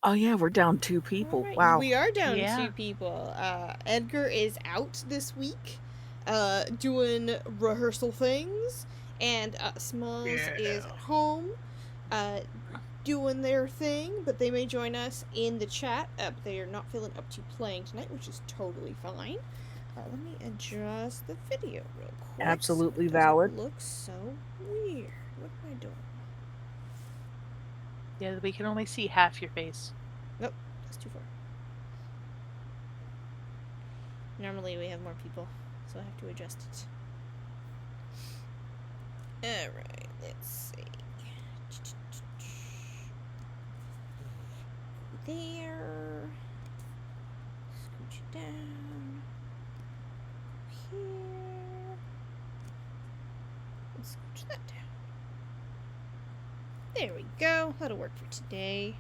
Oh yeah, we're down 2 All people. right, Wow. we are down Yeah. 2 people. Edgar is out this week, doing rehearsal things, and Smalls is at home, uh, doing their thing. But they may join us in the chat. But they are not feeling up to playing tonight, which is totally fine. Let me adjust the video real quick so Absolutely it valid. doesn't look so weird. What am I doing? Yeah, we can only see half your face. Nope, that's too far. Normally we have more people, so I have to adjust it. Alright, let's see. There. Scooch it down. Here. And scooch that down. There we go. That'll work for today.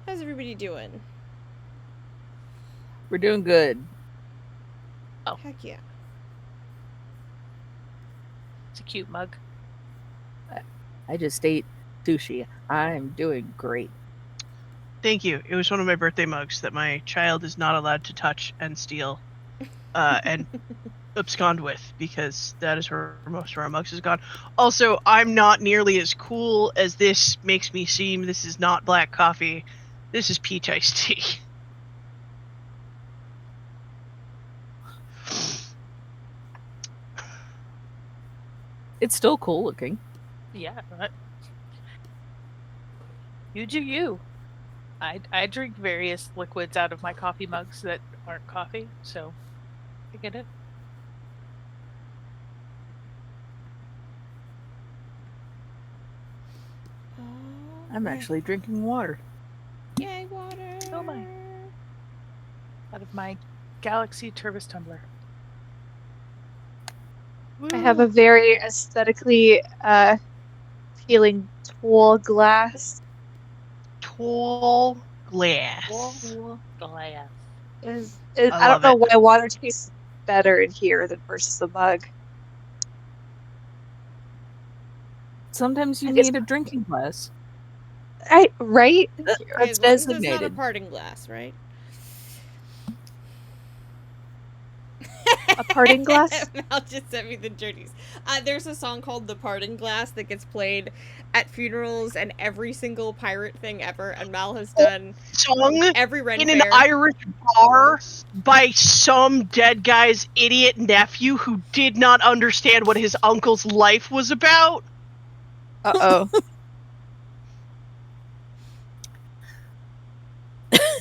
How's everybody doing? We're doing good. Oh. Heck yeah. It's a cute mug. I just ate sushi. I'm doing great. Thank you. It was one of my birthday mugs that my child is not allowed to touch and steal and abscond with, because that is where most of our mugs has gone. Also, I'm not nearly as cool as this makes me seem. This is not black coffee. This is peach iced tea. It's still cool looking. Yeah. You do you. I drink various liquids out of my coffee mugs that aren't coffee, so I get it. I'm actually drinking water. Yay, water! Oh my. Out of my Galaxy Turbis tumbler. I have a very aesthetically appealing tall glass. Tall glass. Wall glass. I don't know why water tastes better in here than versus the mug. Sometimes you need a drinking glass. Right? That's as long as it's not a designated. parting glass, right? A parting glass? Mal just sent me the journeys. There's a song called "The Parting Glass" that gets played at funerals and every single pirate thing ever, and Mal has done song every Ren in fair. an Irish bar by some dead guy's idiot nephew who did not understand what his uncle's life was about. Uh-oh.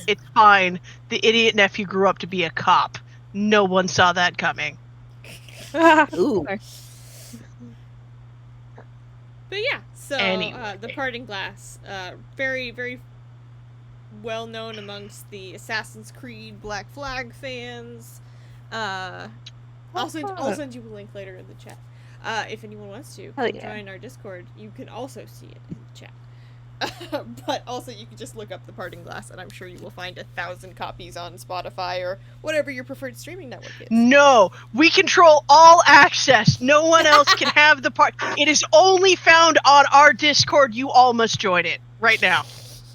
It's fine. The idiot nephew grew up to be a cop. No one saw that coming. Ooh. But yeah, so Anyway. The Parting Glass, very, very well known amongst the Assassin's Creed Black Flag fans. I'll send you a link later in the chat. If anyone wants to join our Discord, you can also see it in the chat. But also you can just look up The Parting Glass, and I'm sure you will find 1,000 copies on Spotify or whatever your preferred streaming network is. No, we control all access. No one else can have the part. It is only found on our Discord. You all must join it right now.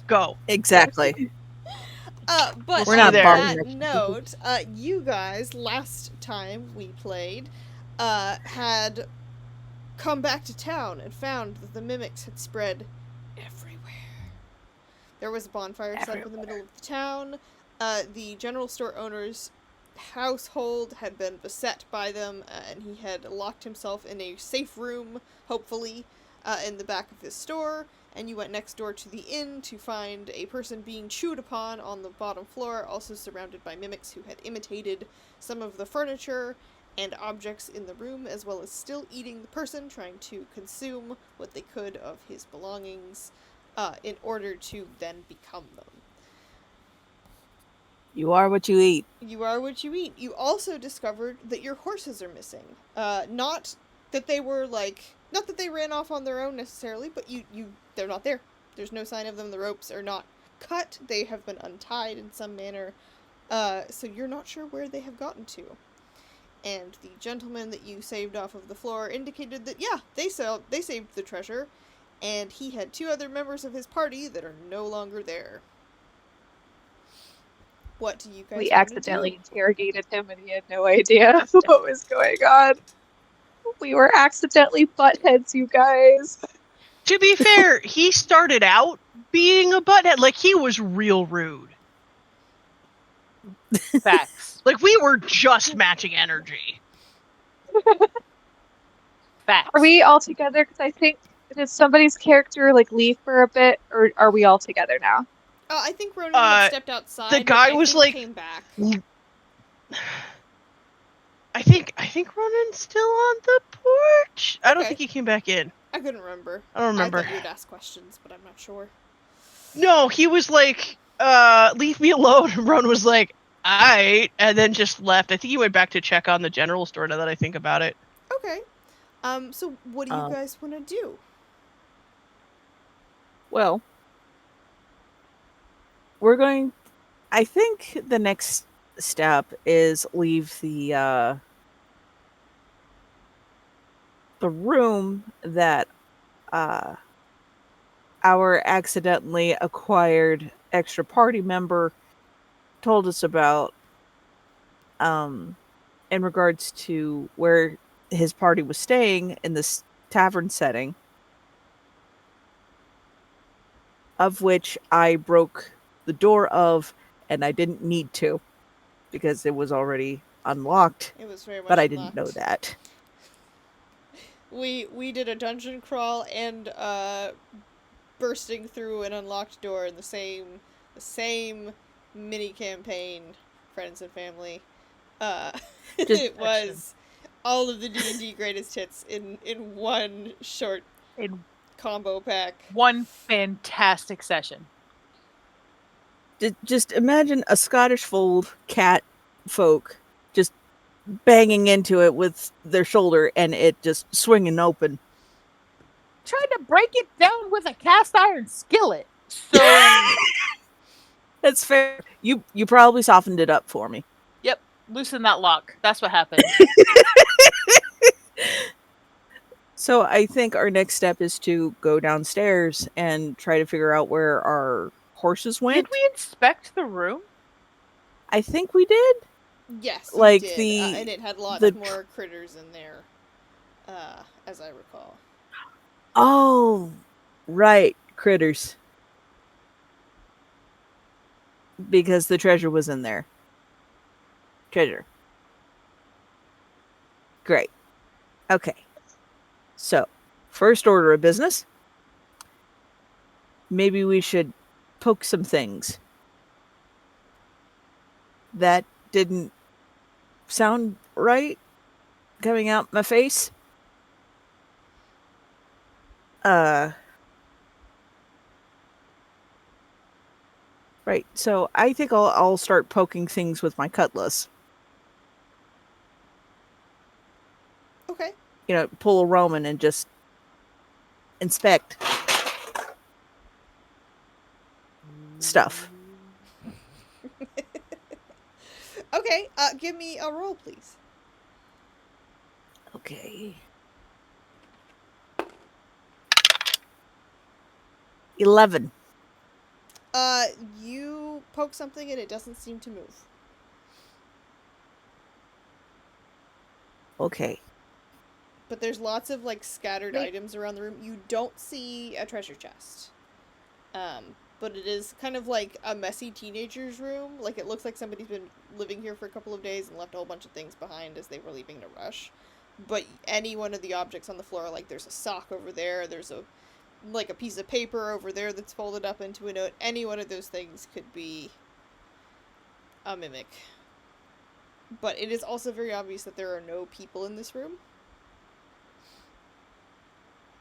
Go. Exactly. But We're on not that note, you guys, last time we played, had come back to town and found that the mimics had spread everywhere. There was a bonfire set up in the middle of the town. The general store owner's household had been beset by them, and he had locked himself in a safe room, hopefully, in the back of his store. And you went next door to the inn to find a person being chewed upon on the bottom floor, also surrounded by mimics who had imitated some of the furniture and objects in the room, as well as still eating the person, trying to consume what they could of his belongings, in order to then become them. You are what you eat. You are what you eat. You also discovered that your horses are missing. Not that they were not that they ran off on their own necessarily, but they're not there. There's no sign of them. The ropes are not cut. They have been untied in some manner. So you're not sure where they have gotten to. And the gentleman that you saved off of the floor indicated that, yeah, they saved the treasure, and he had 2 other members of his party that are no longer there. What do you guys We want to accidentally do? interrogated him and he had no idea what was going on. We were accidentally buttheads, you guys. To be fair, he started out being a butthead. Like, he was real rude. Facts. Like, we were just matching energy. Facts. Are we all together? Because I think, did somebody's character like leave for a bit, or are we all together now? I think Ronan had stepped outside. The guy but was think like, came back. I think Ronan's still on the porch. I don't Okay. think he came back in. I couldn't remember. I don't remember. I thought you would ask questions, but I'm not sure. No, he was like, leave me alone. And Ronan was like, aight, and then just left. I think he went back to check on the general store now that I think about it. Okay. So what do you guys want to do? Well, we're going. I think the next step is leave the room that our accidentally acquired extra party member told us about in regards to where his party was staying in this tavern setting, of which I broke the door of, and I didn't need to because it was already unlocked. It was very much but I unlocked. didn't know that. We did a dungeon crawl and bursting through an unlocked door in the same mini campaign, friends and family. It was all of the D&D greatest hits in one short combo pack. One fantastic session. Just imagine a Scottish fold cat folk just banging into it with their shoulder and it just swinging open. Tried to break it down with a cast iron skillet. So that's fair. You probably softened it up for me. Yep, loosen that lock. That's what happened. So I think our next step is to go downstairs and try to figure out where our horses went. Did we inspect the room? I think we did. Yes, like did. the and it had lots more critters in there, as I recall. Oh, right, critters. Because the treasure was in there. Treasure. Great. Okay. So, first order of business. Maybe we should poke some things. That didn't sound right coming out my face. Right. So I think I'll start poking things with my cutlass. Okay. You know, pull a Roman and just inspect stuff. Okay, give me a roll, please. Okay. 11. You poke something and it doesn't seem to move. Okay. But there's lots of, like, scattered items around the room. You don't see a treasure chest. But it is kind of like a messy teenager's room. Like, it looks like somebody's been living here for a couple of days and left a whole bunch of things behind as they were leaving to rush. But any one of the objects on the floor, like, there's a sock over there, there's a piece of paper over there that's folded up into a note. Any one of those things could be a mimic. But it is also very obvious that there are no people in this room.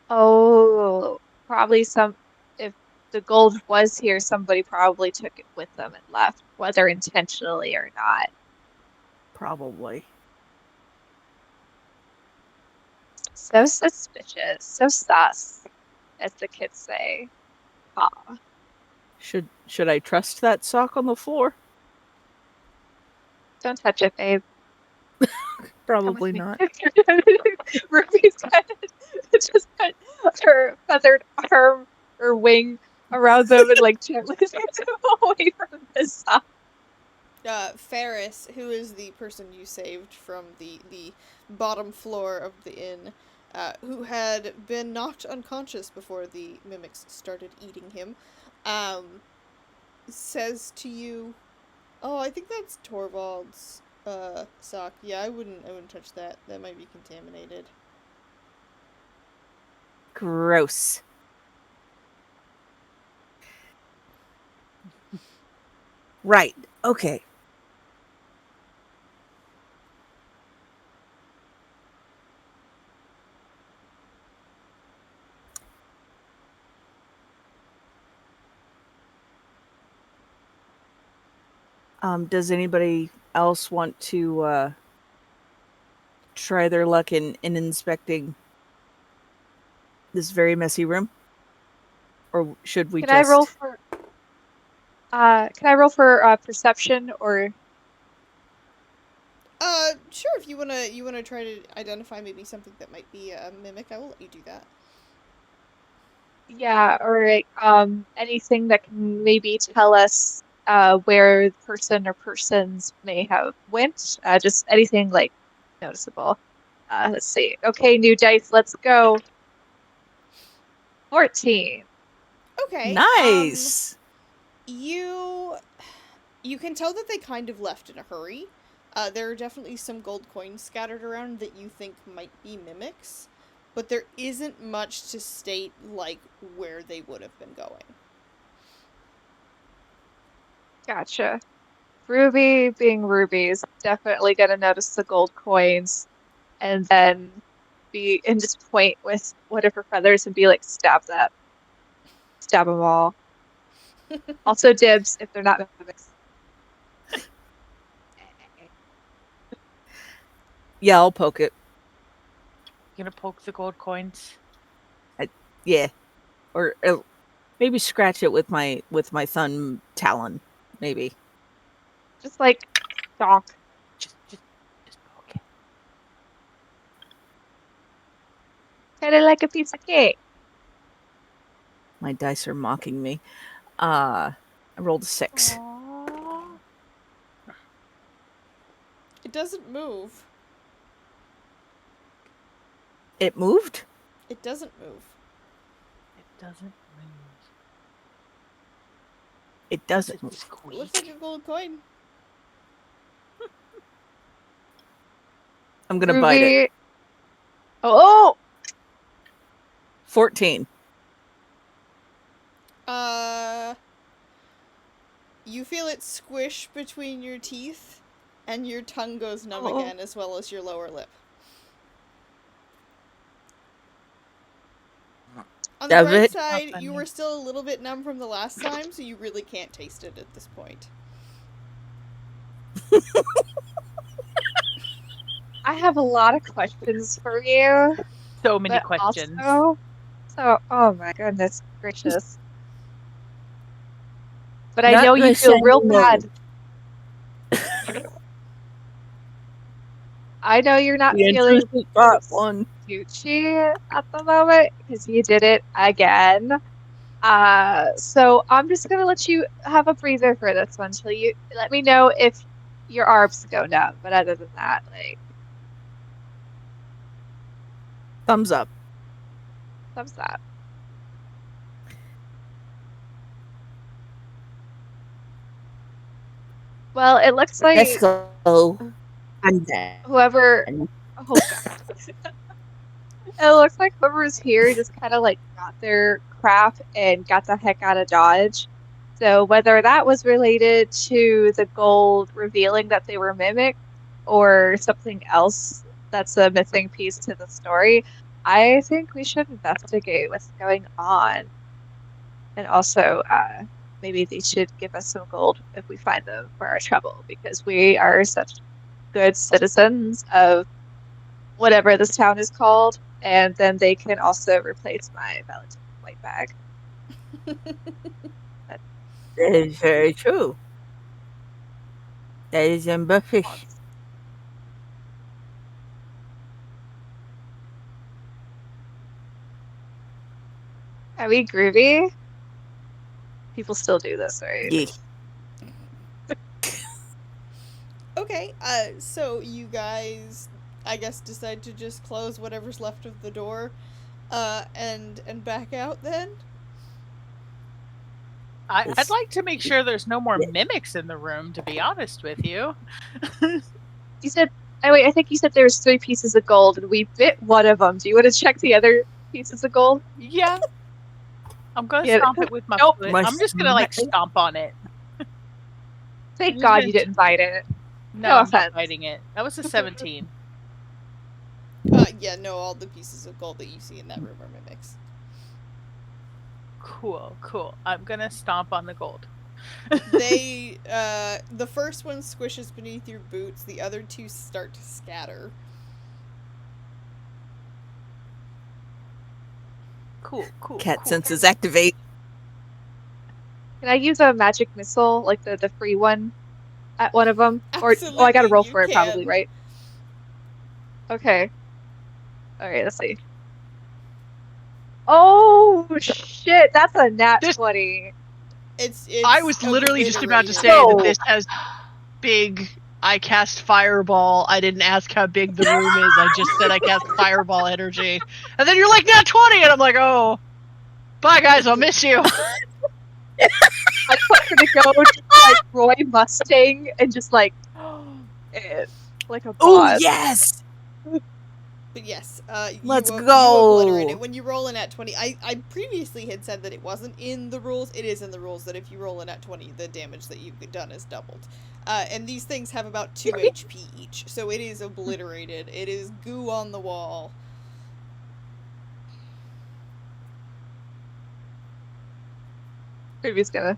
Oh, probably if the gold was here, somebody probably took it with them and left, whether intentionally or not. Probably. So suspicious, so sus, as the kids say. Aw. Should I trust that sock on the floor? Don't touch it, babe. Probably not. Ruby's kind of just put her feathered arm or wing around them and like gently takes them away from the sock. Ferris, who is the person you saved from the bottom floor of the inn, who had been knocked unconscious before the mimics started eating him, says to you, "Oh, I think that's Torvald's sock. Yeah, I wouldn't touch that. That might be contaminated." Gross. Right. Okay. Does anybody else want to try their luck in inspecting this very messy room? Or should we Can I roll just... for perception or Sure. If you wanna try to identify maybe something that might be a mimic, I will let you do that. yeah, or anything that can maybe tell us where the person or persons may have went? Just anything like noticeable. Let's see. Okay, new dice, let's go. 14. Okay. Nice! You can tell that they kind of left in a hurry. There are definitely some gold coins scattered around that you think might be mimics, but there isn't much to state like where they would have been going. Gotcha. Ruby being Ruby is definitely gonna notice the gold coins and then be and just point with one of her feathers and be like, stab that. Stab them all. Also dibs if they're not mimics. Yeah, I'll poke it. You gonna poke the gold coins? Yeah. Or maybe scratch it with my thumb talon. Maybe. Just like donk. Just poke it. Kind of like a piece of cake. My dice are mocking me. I rolled a 6. Aww. It doesn't move. It moved? It doesn't move. It doesn't move. It doesn't Does it move. It squeak? looks like a gold coin. I'm gonna bite it. Ruby. Oh! 14. You feel it squish between your teeth, and your tongue goes numb Oh. again, as well as your lower lip. On the Damn bright it. side, Not you funny. were still a little bit numb from the last time, so you really can't taste it at this point. I have a lot of questions for you. So many But questions. oh my goodness gracious. But I Not know gonna you feel say real no. bad. I know you're not The feeling intrusive got one. Gucci at the moment because you did it again. So I'm just gonna let you have a breather for this one till you let me know if your arms go numb. But other than that, like Thumbs up. thumbs up. Well, it looks Let's like go. I'm dead. whoever. Oh god. It looks like whoever's here just kind of like got their crap and got the heck out of Dodge. So whether that was related to the gold revealing that they were mimicked or something else that's a missing piece to the story, I think we should investigate what's going on. And also, maybe they should give us some gold if we find them for our trouble, because we are such good citizens of whatever this town is called, and then they can also replace my Valentine white bag. That is very true. That is ambitious. Are we groovy? People still do this, right? Yeah. Okay, so you guys, I guess, decide to just close whatever's left of the door, and back out then? I'd like to make sure there's no more Yeah. mimics in the room, to be honest with you. You said, oh wait, I think you said there was 3 pieces of gold, and we bit one of them. Do you want to check the other pieces of gold? Yeah. I'm gonna Yeah. stomp it with my Nope. foot. I'm just gonna like stomp on it. Thank Just God gonna you didn't bite it. No, No I'm offense. not biting it. That was a 17. Yeah, no, all the pieces of gold that you see in that room are mimics. Cool, cool. I'm gonna stomp on the gold. They, the first one squishes beneath your boots, the other 2 start to scatter. Cool, cool. Cat cool. senses activate. Can I use a magic missile, like the free one, at one of them? Or Absolutely, I gotta roll you for it, probably, can. right? Okay. Alright, let's see. Oh shit! That's a nat This- 20. It's I was literally just about to say No. that this has big. I cast fireball. I didn't ask how big the room is. I just said I cast fireball energy, and then you're like, "Nat 20," and I'm like, "Oh, bye guys, I'll miss you." I put her to go to, like, Roy Mustang and just, like a Oh boss. yes! But yes, Let's you go. obliterate it. When you roll a nat 20, I previously had said that it wasn't in the rules. It is in the rules that if you roll a nat 20, the damage that you've done is doubled. And these things have about 2 HP each, so it is obliterated. It is goo on the wall. Ruby's gonna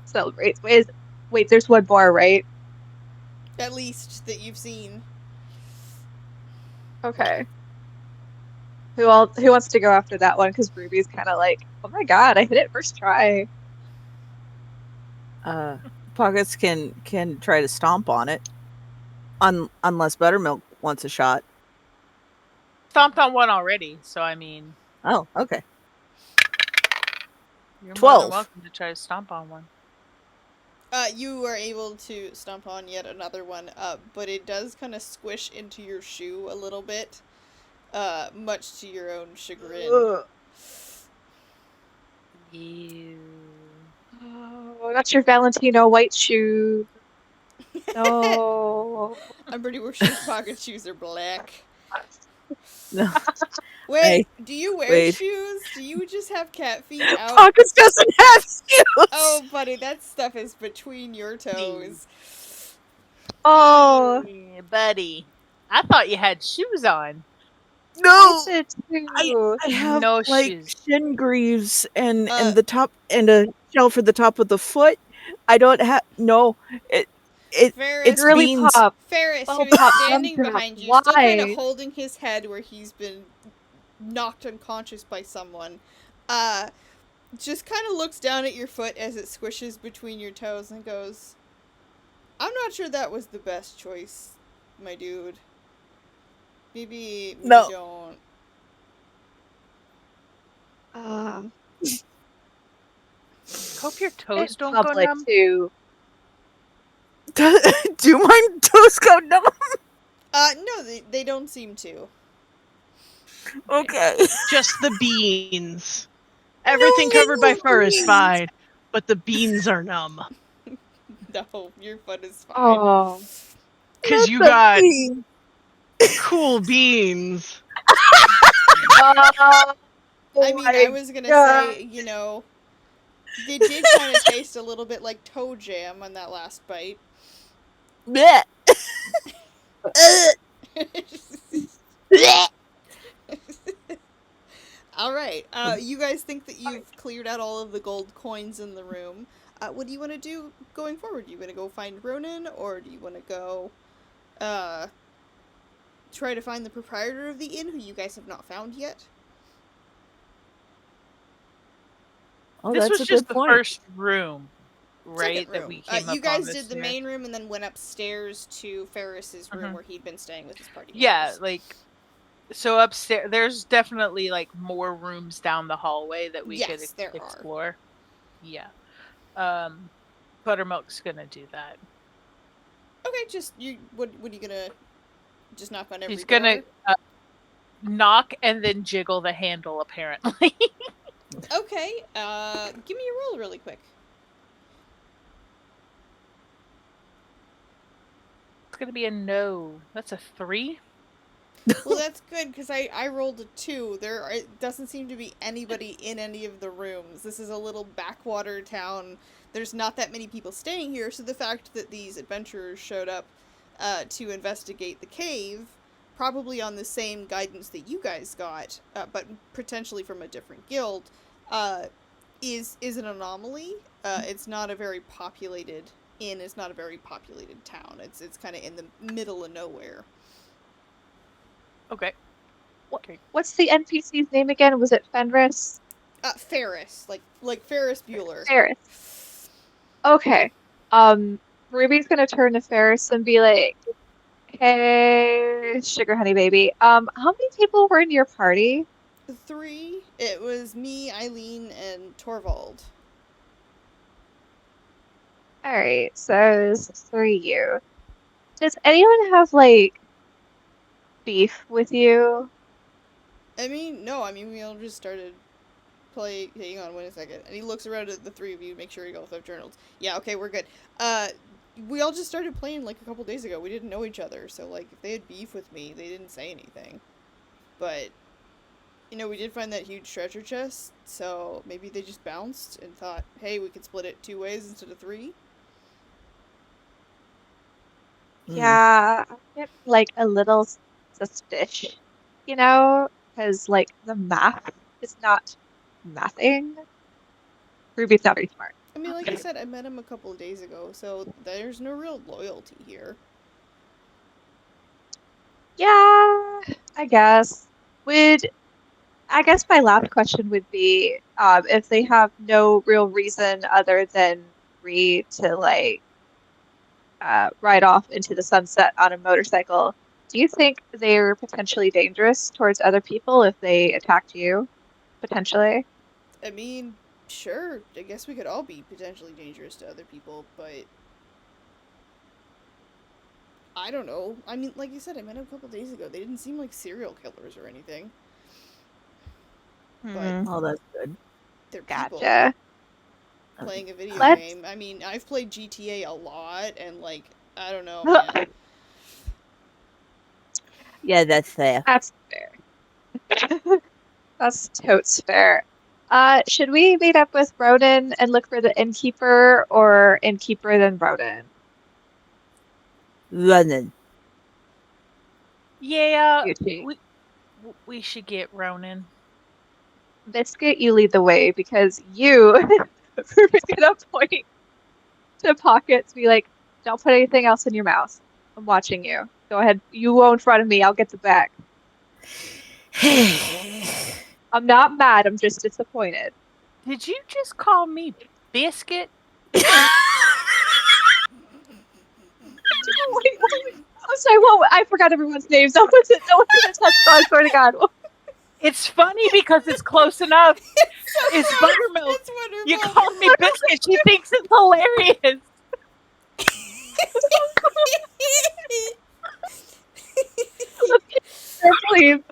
celebrate. Wait, there's one more, right? At least that you've seen. Okay. Who wants to go after that one? Because Ruby's kind of like, oh my god, I hit it first try. Pockets can try to stomp on it. Unless Buttermilk wants a shot. Stomped on one already, so I mean, Oh, okay. you're more 12. than welcome to try to stomp on one. You are able to stomp on yet another one, but it does kind of squish into your shoe a little bit, much to your own chagrin. Ugh. Ew. Oh, that's your Valentino white shoe. No. I'm pretty sure pocket shoes are black. No. Wait, do you wear wait. shoes? Do you just have cat feet out? Pockets doesn't have shoes. Oh, buddy, that stuff is between your toes. Oh, Yeah, buddy. I thought you had shoes on. No. I did too. I have No like shoes. shin greaves and Uh, the top and a shell for the top of the foot. I don't have Ferris, it's Really beans. pop. Ferris, Oh, who is pop, standing thumbs up. behind you, still kind of Why? holding his head where he's been knocked unconscious by someone, just kind of looks down at your foot as it squishes between your toes and goes, I'm not sure that was the best choice, my dude. Maybe No. don't. Hope your toes It's don't go public numb. too. Do my toes go numb? No, they don't seem to. Okay. Just the beans. Everything covered by fur is fine, but the beans are numb. No, your foot is fine. Oh. Cause you Not the got beans. cool beans. I mean, I my was gonna God. say, you know, they did kind of taste a little bit like toe jam on that last bite. Blech. Blech. Alright, you guys think that you've cleared out all of the gold coins in the room. What do you want to do going forward? Do you want to go find Ronan, or do you want to go, try to find the proprietor of the inn, who you guys have not found yet? Oh, This that's was a just good the point. first room, right? Second That room. we came You up guys on did this the year. main room and then went upstairs to Ferris's room Mhm. where he'd been staying with his party Yeah, members. like so upstairs. There's definitely like more rooms down the hallway that we could Yes, there are. explore. Yeah. Buttermilk's gonna do that. Okay, just you. What are you gonna? Just knock on every She's door? gonna knock and then jiggle the handle, apparently. Okay. Give me a roll really quick. It's gonna be a no. That's a 3. Well, that's good because I rolled a 2. It doesn't seem to be anybody in any of the rooms. This is a little backwater town. There's not that many people staying here, so the fact that these adventurers showed up to investigate the cave, probably on the same guidance that you guys got, but potentially from a different guild, is an anomaly. It's not a very populated inn. It's not a very populated town. It's kind of in the middle of nowhere. Okay. What's the NPC's name again? Was it Fenris? Ferris, like Ferris Bueller. Ferris. Okay. Ruby's gonna turn to Ferris and be like, "Hey, sugar honey baby. How many people were in your party?" 3. It was me, Eileen, and Torvald. All right, so it's 3 you. Does anyone have like beef with you? I mean, no, we all just started play. Hang on, wait a second. And he looks around at the 3 of you, make sure you all have journals. Yeah, okay, we're good. We all just started playing like a couple days ago. We didn't know each other, so like if they had beef with me, they didn't say anything. But we did find that huge treasure chest, so maybe they just bounced and thought, hey, we could split it 2 ways instead of 3. Yeah, I get like a little suspicious, because like the math is not mathing. Ruby's not very smart. I mean, like I said, I met him a couple of days ago, so there's no real loyalty here. Yeah, I guess. I guess my last question would be, if they have no real reason other than Ree to like ride off into the sunset on a motorcycle, do you think they're potentially dangerous towards other people if they attacked you? Potentially. I mean, sure, I guess we could all be potentially dangerous to other people, but I don't know. I mean, like you said, I met him a couple days ago. They didn't seem like serial killers or anything. But Oh, that's good. they're people Gotcha. playing a video Let's- game. I mean, I've played GTA a lot, and like, I don't know, man. Yeah, that's fair. That's fair. That's totes fair. Should we meet up with Ronan and look for the innkeeper, or innkeeper then Ronan? Running. Yeah, Yuchi. we should get Ronan. Biscuit, you lead the way because you are gonna point to pockets, be like, "Don't put anything else in your mouth. I'm watching you. Go ahead. You go in front of me. I'll get the back." I'm not mad. I'm just disappointed. Did you just call me Biscuit? Wait. I'm sorry. What? I forgot everyone's names. No one's gonna touch. I swear to God. It's funny because it's close enough. It's Buttermilk. It's wonderful. You called me Biscuit. She thinks it's hilarious. Please.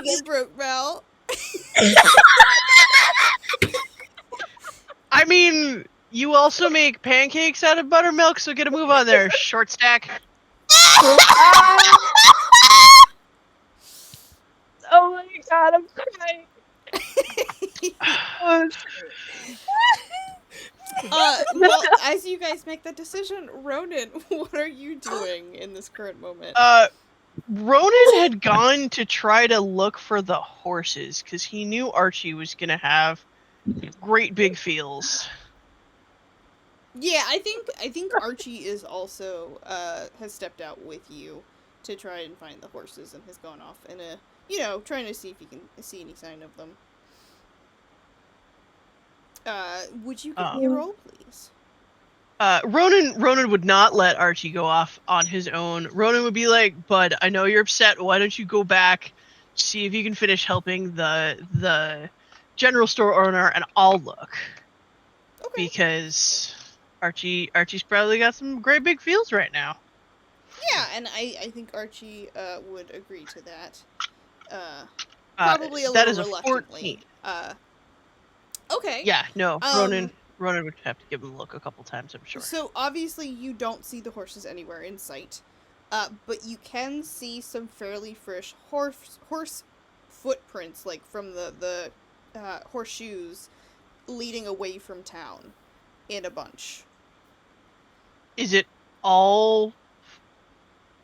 Get broke, Val. I mean, you also make pancakes out of buttermilk, so get a move on there, short stack. Oh my God, I'm crying. Well, as you guys make that decision, Ronan, what are you doing in this current moment? Ronan had gone to try to look for the horses, because he knew Archie was going to have great big fields. Yeah, I think Archie is also has stepped out with you to try and find the horses and has gone off in a trying to see if he can see any sign of them. Would you give me a roll, please? Ronan would not let Archie go off on his own. Ronan would be like, "Bud, I know you're upset. Why don't you go back, see if you can finish helping the general store owner and I'll look. Okay. Because Archie's probably got some great big fields right now. Yeah, and I think Archie would agree to that. Probably a That little is a reluctantly. 14. Okay. Yeah, no, Um. Ronan would have to give him a look a couple times, I'm sure. So obviously you don't see the horses anywhere in sight, but you can see some fairly fresh horse footprints, like from the horseshoes leading away from town, in a bunch. Is it all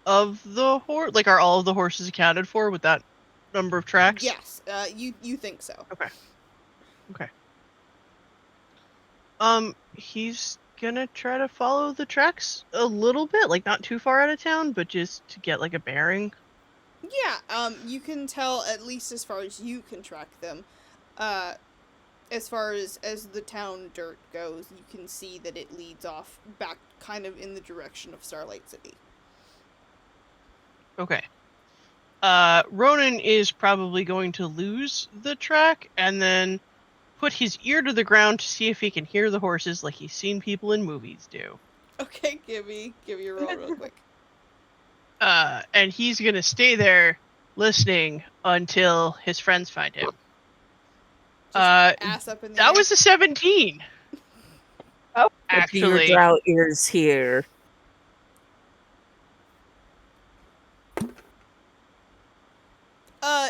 of the horse? Like, are all of the horses accounted for with that number of tracks? Yes. You think so? Okay. He's gonna try to follow the tracks a little bit, like not too far out of town, but just to get like a bearing. Yeah. You can tell at least as far as you can track them. As far as the town dirt goes, you can see that it leads off back kind of in the direction of Starlight City. Okay. Ronan is probably going to lose the track and then put his ear to the ground to see if he can hear the horses like he's seen people in movies do. Okay, give me a roll real quick. And he's gonna stay there listening until his friends find him. Ass up in the air. That was a 17. Oh. What do your Actually, drow ears hear?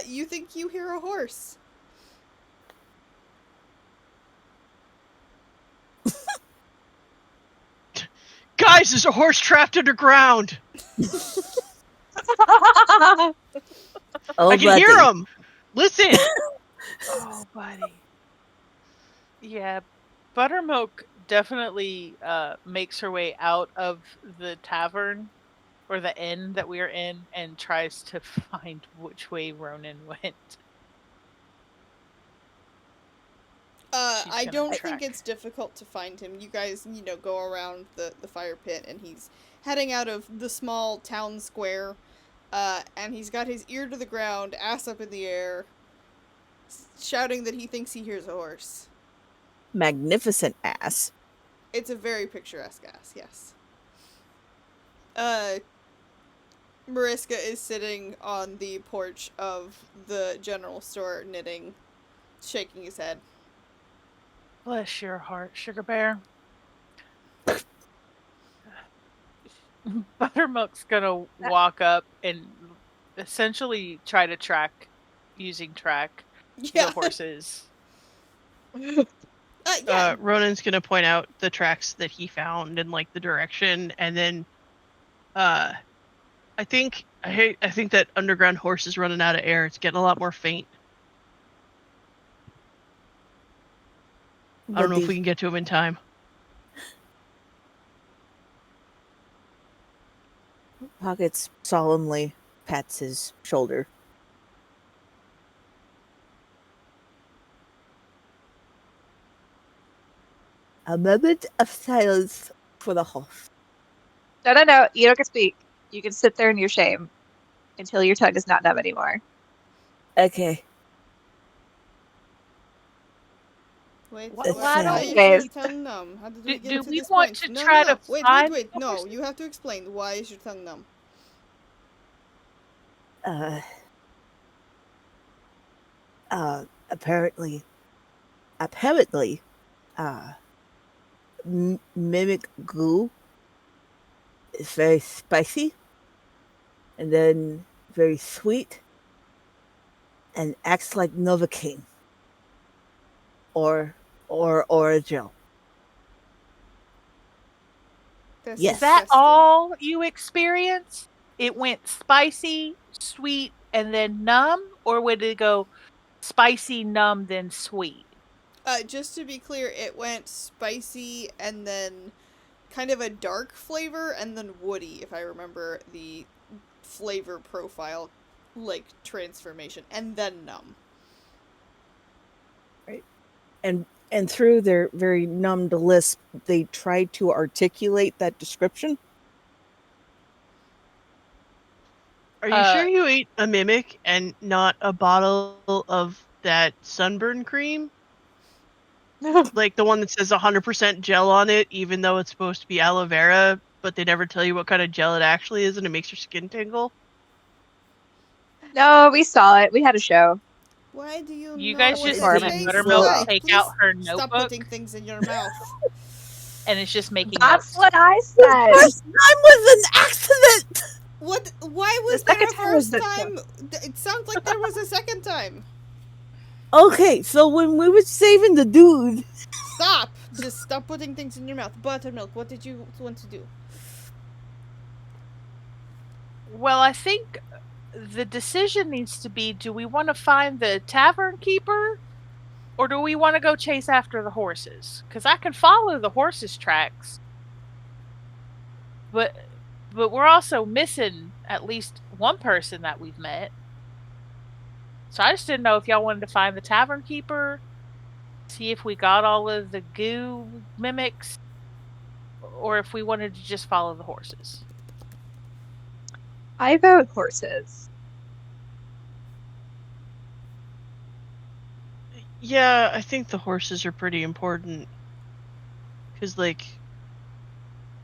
You think you hear a horse? guys, there's a horse trapped underground. Oh, I can hear him. Listen. Oh, buddy. Yeah, Buttermilk definitely makes her way out of the tavern or the inn that we are in and tries to find which way Ronan went. She's I gonna don't track. think it's difficult to find him. You guys, go around the fire pit, and he's heading out of the small town square, and he's got his ear to the ground, ass up in the air, shouting that he thinks he hears a horse. Magnificent ass. It's a very picturesque ass, yes. Mariska is sitting on the porch of the general store knitting, shaking his head. Bless your heart, Sugar Bear. Buttermilk's gonna walk up and essentially try to track, using track, Yeah. the horses. Yeah. Ronan's gonna point out the tracks that he found and like the direction, and then I think that underground horse is running out of air. It's getting a lot more faint. I don't know if we can get to him in time. Pockets solemnly pats his shoulder. A moment of silence for the horse. No. You don't get to speak. You can sit there in your shame until your tongue is not numb anymore. Okay. Wait, Why is don't- your tongue numb? How did we get Do to we this want point? to No, try no. to Wait, find wait. the No, horse? you have to explain. Why is your tongue numb? Apparently, mimic goo is very spicy, and then very sweet, and acts like Novocaine or a gel. That's Yes. Is that disgusting. all you experience? It went spicy, sweet, and then numb? Or would it go spicy, numb, then sweet? Just to be clear, it went spicy and then kind of a dark flavor and then woody, if I remember the flavor profile, like transformation, and then numb. Right. And through their very numbed lisp, they tried to articulate that description. Are you sure you ate a mimic and not a bottle of that sunburn cream. Like the one that says 100% gel on it, even though it's supposed to be aloe vera, but they never tell you what kind of gel it actually is, and it makes your skin tingle. No, we saw it. We had a show. Why do you You know guys what just the see taste Buttermilk like? take Please out her stop notebook, putting things in your mouth. and it's just making That's notes. what I The said. first time was an accident. What? Why was The there second a time was first the time? It sounds like there was a second time. Okay, so when we were saving the dude, Stop! Just stop putting things in your mouth. Buttermilk, what did you want to do? Well, I think the decision needs to be, do we want to find the tavern keeper, or do we want to go chase after the horses? Because I can follow the horses' tracks, but we're also missing at least one person that we've met. So I just didn't know if y'all wanted to find the tavern keeper, see if we got all of the goo mimics, or if we wanted to just follow the horses. I vote horses. Yeah, I think the horses are pretty important. Because, like,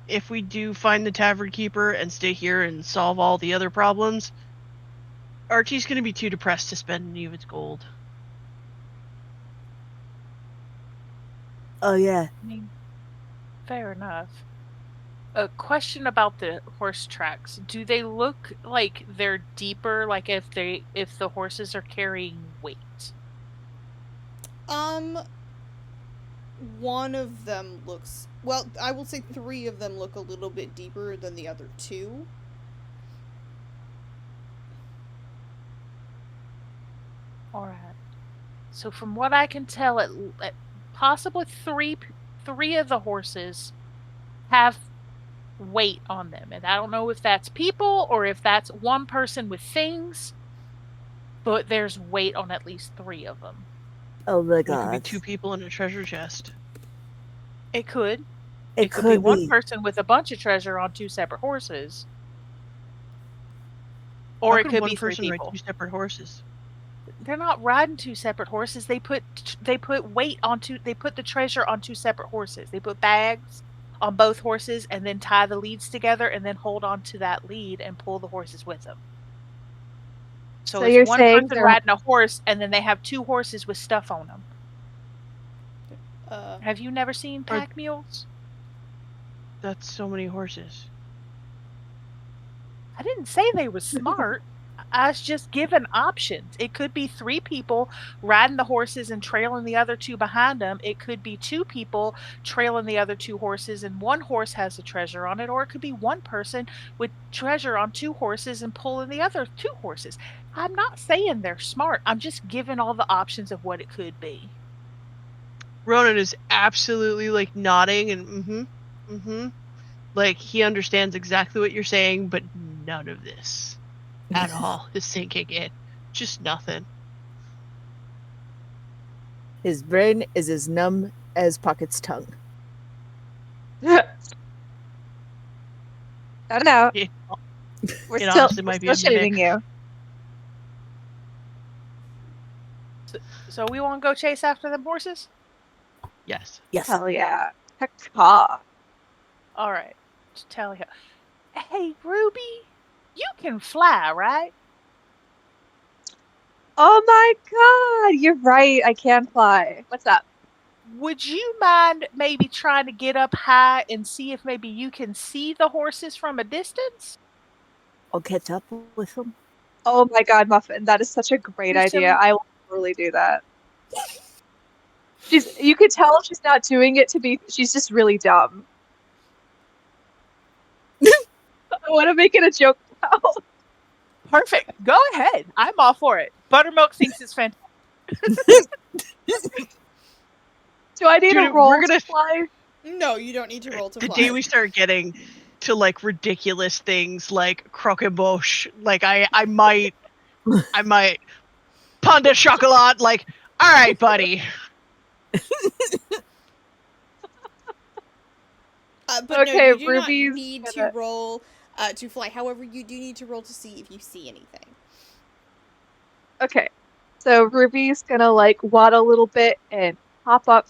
if we do find the tavern keeper and stay here and solve all the other problems, Archie's going to be too depressed to spend any of its gold. oh yeah, I mean, fair enough. A question about the horse tracks. Do they look like they're deeper, like if the horses are carrying weight? One of them looks... Well, I will say 3 of them look a little bit deeper than the other 2. Alright. So from what I can tell, at possibly three of the horses have weight on them. And I don't know if that's people or if that's one person with things, but there's weight on at least 3 of them. oh my It could be god, 2 people in a treasure chest. It could. it could be could one be. person with a bunch of treasure on 2 separate horses. How Or it could one be 3 person ride people. 2 separate horses? They're not riding 2 separate horses. They put weight onto. They put the treasure on 2 separate horses. They put bags on both horses and then tie the leads together and then hold on to that lead and pull the horses with them. So it's you're one saying person they're riding a horse and then they have 2 horses with stuff on them. Have you never seen pack mules? That's so many horses. I didn't say they were smart. I was just given options. It could be 3 people riding the horses and trailing the other 2 behind them. It could be 2 people trailing the other 2 horses and one horse has the treasure on it. Or it could be one person with treasure on 2 horses and pulling the other 2 horses. I'm not saying they're smart. I'm just giving all the options of what it could be. Ronan is absolutely, like, nodding and like, he understands exactly what you're saying, but none of this at all is sinking in. Just nothing. His brain is as numb as Pocket's tongue. I don't know. It, We're it still, honestly we're might be still a mimic. shaming you. So we want to go chase after them horses? Yes. Yes. Hell yeah. Caw. All right. Tell you. Hey, Ruby, you can fly, right? Oh my god, you're right. I can fly. What's up? Would you mind maybe trying to get up high and see if maybe you can see the horses from a distance? I'll catch up with him. Oh my god, Muffin, that is such a great Do idea. some- I will totally do that. You could tell she's not doing it she's just really dumb. I want to make it a joke now. Perfect. Go ahead. I'm all for it. Buttermilk thinks it's fantastic. Do I need Dude, a roll we're gonna- to fly? No, you don't need to roll to The fly. day we start getting to, like, ridiculous things like croquembouche, like, I might pain de chocolat, like, all right, buddy. But Okay, no, you do Ruby's not need to gonna- roll to fly. However, you do need to roll to see if you see anything. Okay. So Ruby's gonna like waddle a little bit and hop up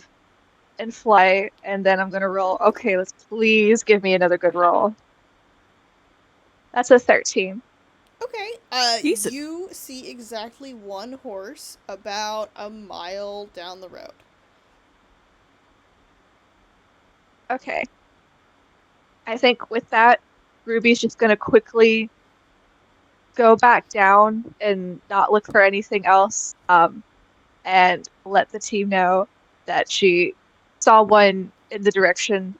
and fly, and then I'm gonna roll. Okay, let's please give me another good roll. That's a 13. Okay. Decent. You see exactly one horse about a mile down the road. Okay. I think with that, Ruby's just gonna quickly go back down and not look for anything else, and let the team know that she saw one in the direction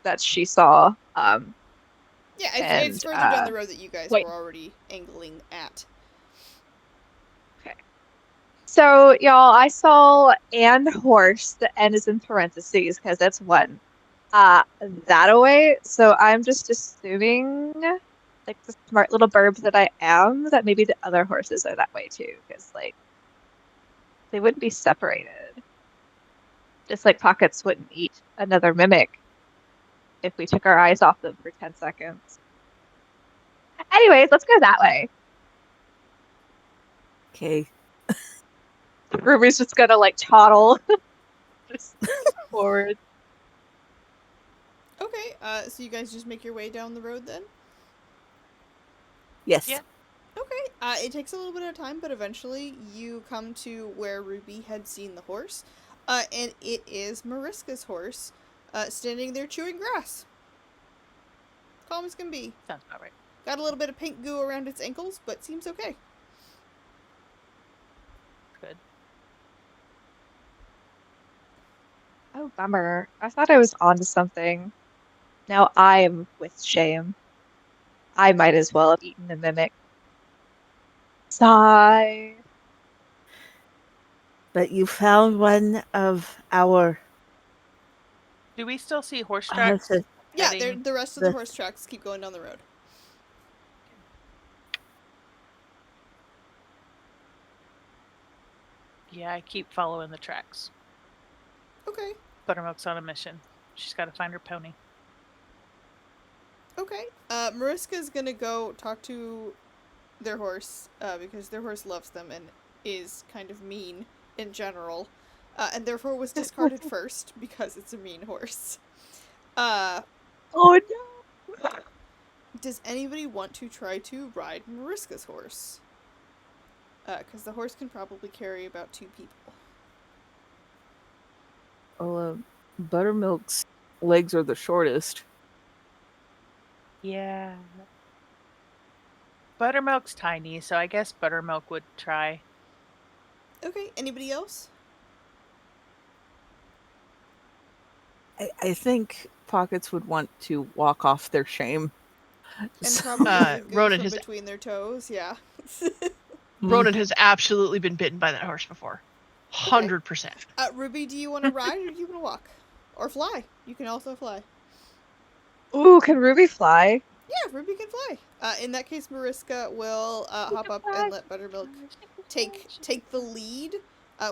that she saw. Yeah, it's And further down the road that you guys wait. were already angling at. Okay. So, y'all, I saw and horse. The N is in parentheses because that's one. That away. So I'm just assuming, like the smart little burb that I am, that maybe the other horses are that way too, because like they wouldn't be separated. Just like Pockets wouldn't eat another mimic if we took our eyes off them for 10 seconds. Anyways, let's go that way. Okay. Ruby's just gonna like toddle just forward. Okay, so you guys just make your way down the road then? Yes. Yeah. Okay, it takes a little bit of time, but eventually you come to where Ruby had seen the horse, and it is Mariska's horse, standing there chewing grass. Calm as can be. Sounds about right. Got a little bit of pink goo around its ankles, but seems okay. Good. Oh, bummer. I thought I was onto something. Now I'm with shame. I might as well have eaten the mimic. Sigh. But you found one of our Do we still see horse uh, tracks the, Yeah, heading? the rest of the the horse tracks keep going down the road. Yeah, I keep following the tracks. Okay, Buttermilk's on a mission. She's got to find her pony. okay. Mariska's gonna go talk to their horse, because their horse loves them and is kind of mean in general, and therefore was discarded first because it's a mean horse. Uh, Oh no. does anybody want to try to ride Mariska's horse? Because the horse can probably carry about 2 people. Buttermilk's legs are the shortest. Yeah. Buttermilk's tiny, so I guess Buttermilk would try. Okay, anybody else? I think Pockets would want to walk off their shame. And So- probably the goo Ronan from has between their toes, yeah. Ronan has absolutely been bitten by that horse before. 100%. Ruby, do you want to ride or do you want to walk? Or fly? You can also fly. Ooh, can Ruby fly? Yeah, Ruby can fly. In that case, Mariska will hop up and let Buttermilk take the lead,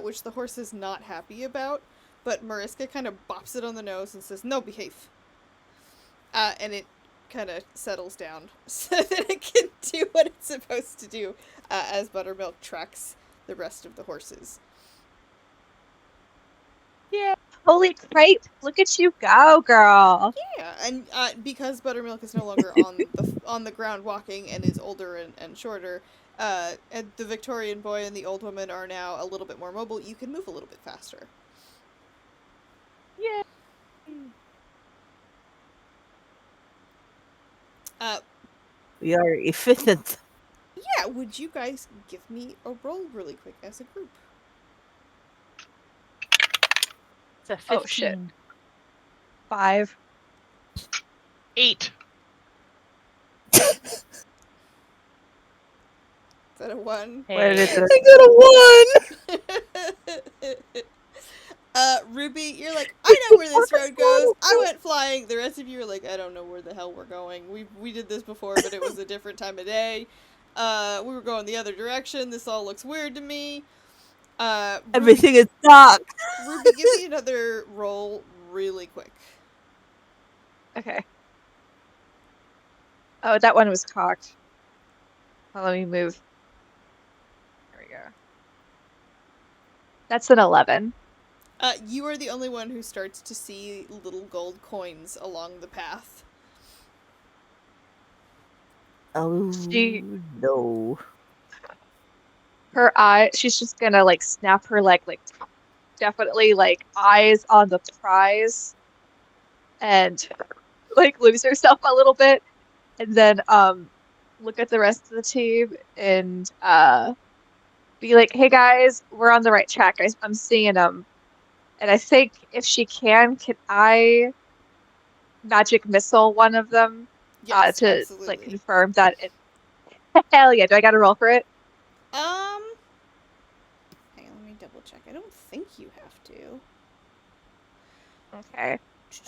which the horse is not happy about. But Mariska kind of bops it on the nose and says, "No, behave." And it kind of settles down so that it can do what it's supposed to do, as Buttermilk tracks the rest of the horses. Yeah. Holy crepe! Look at you go, girl. Yeah, and because Buttermilk is no longer on the ground walking and is older and shorter, and the Victorian boy and the old woman are now a little bit more mobile. You can move a little bit faster. Yeah. We are efficient. Yeah, would you guys give me a roll really quick as a group? It's a 15. Oh, shit. 5. 8. Is that a 1? Where did Hey. the I got a 1! Ruby, you're like, I know where this road goes. I went flying. The rest of you are like, I don't know where the hell we're going. We did this before, but it was a different time of day. We were going the other direction. This all looks weird to me. Ruby, Everything is dark. Ruby, give me another roll really quick. Okay. Oh, that one was cocked. Well, let me move. There we go. That's an 11. You are the only one who starts to see little gold coins along the path. Oh She, no. her eye, she's just gonna like snap her leg, like definitely like eyes on the prize and like lose herself a little bit and then look at the rest of the team and be like, hey guys, we're on the right track. I'm seeing them. And I think if she can I magic missile one of them Yes, to like absolutely. confirm that it hell yeah, do I gotta roll for it? Hang on, let me double check. I don't think you have to. Okay.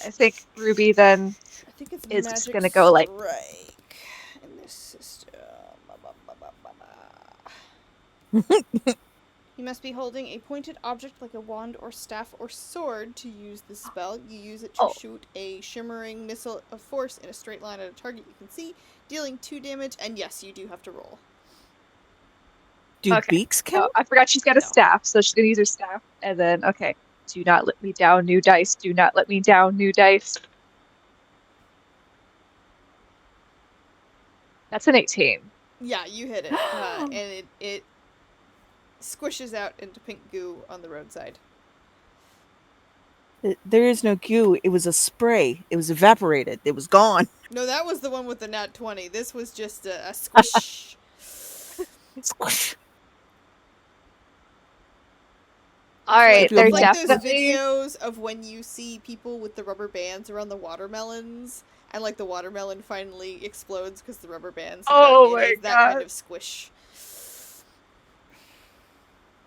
I think Ruby then I think it's is just magic gonna go like strike in this system. You must be holding a pointed object like a wand or staff or sword to use this spell. You use it to oh shoot a shimmering missile of force in a straight line at a target you can see, dealing 2 damage, and yes, you do have to roll. Do okay. beaks count? Oh, I forgot she's got a No. staff, so she's gonna use her staff and then okay. Do not let me down, new dice. Do not let me down, new dice. That's an 18. Yeah, you hit it, and it squishes out into pink goo on the roadside. There is no goo. It was a spray. It was evaporated. It was gone. No, that was the one with the nat 20. This was just a squish. Squish. All right, feel they're It's like more- those definitely videos of when you see people with the rubber bands around the watermelons, and like the watermelon finally explodes because the rubber bands have Oh gotten in. my It's that kind God. of squish.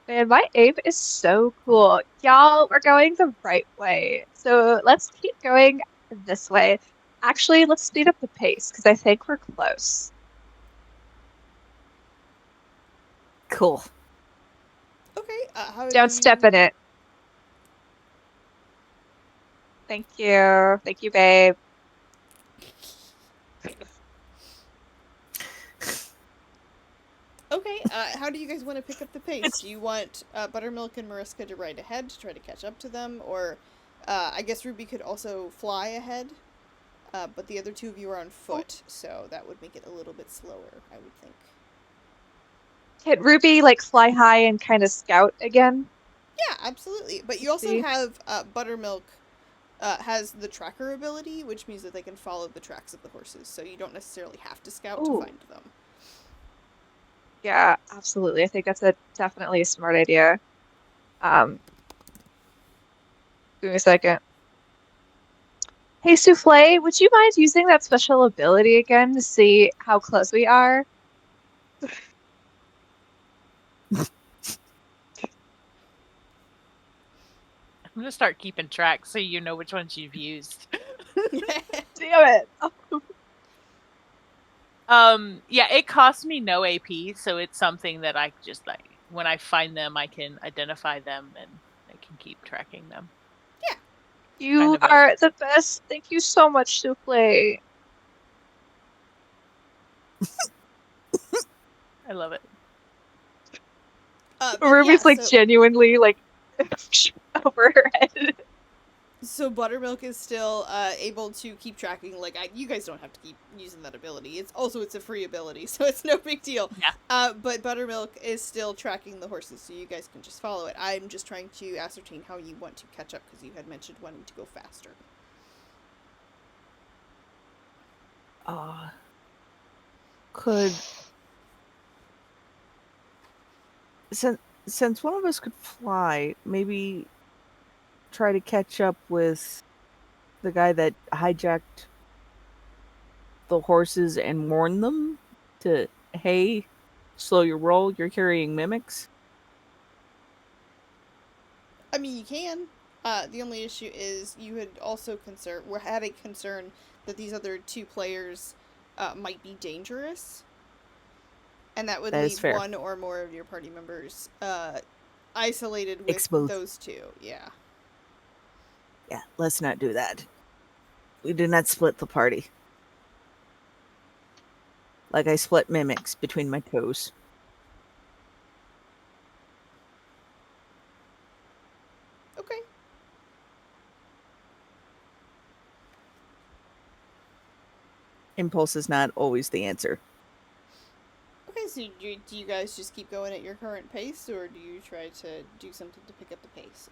Man, my aim is so cool. Y'all, we're going the right way. So let's keep going this way. Actually, let's speed up the pace because I think we're close. Okay, Cool. how do Don't step you... in it. Thank you. Thank you, babe. Okay, how do you guys want to pick up the pace? Do you want Buttermilk and Mariska to ride ahead to try to catch up to them? Or I guess Ruby could also fly ahead, but the other two of you are on foot, so that would make it a little bit slower, I would think. Can Ruby like fly high and kind of scout again? Yeah, absolutely. But you also See? have Buttermilk has the tracker ability, which means that they can follow the tracks of the horses, so you don't necessarily have to scout to Ooh. find them. Yeah, absolutely. I think that's definitely a smart idea. Give me a second. Hey, Souffle, would you mind using that special ability again to see how close we are? I'm gonna start keeping track so you know which ones you've used. Damn it. Yeah, it costs me no AP, so it's something that I just like when I find them, I can identify them and I can keep tracking them. Yeah. You Kind of a- are the best. Thank you so much, Souffle. I love it. But Ruby's yeah, like genuinely like over her head. so Buttermilk is still able to keep tracking. Like, you guys don't have to keep using that ability. It's a free ability, so it's no big deal. Yeah. But Buttermilk is still tracking the horses, so you guys can just follow it. I'm just trying to ascertain how you want to catch up, because you had mentioned wanting to go faster. Could since one of us could fly, maybe try to catch up with the guy that hijacked the horses and warn them to, hey, slow your roll, you're carrying mimics. I mean, you can. The only issue is you had also had a concern that these other two players might be dangerous, and that would That is leave fair. one or more of your party members isolated with Exposed. those two. Yeah. Yeah, let's not do that. We do not split the party. Like I split mimics between my toes. impulse is not always the answer. Okay, so do you guys just keep going at your current pace, or do you try to do something to pick up the pace?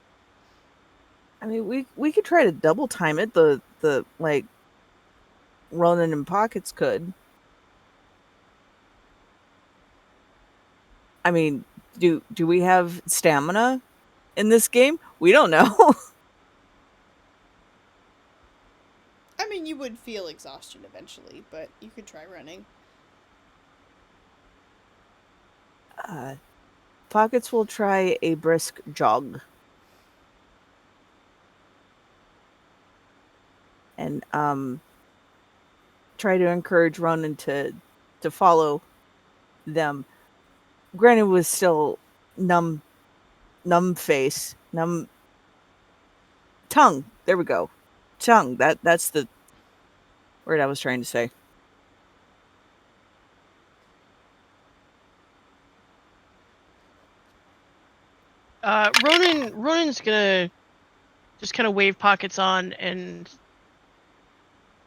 I mean, we could try to double time it. The like Ronan and Pockets could. I mean, do we have stamina in this game? We don't know. I mean, you would feel exhaustion eventually, but you could try running. Pockets will try a brisk jog. And try to encourage Ronan to follow them. Granted, with still numb face, numb tongue. There we go, tongue. That's the word I was trying to say. Ronan's gonna just kind of wave Pockets on and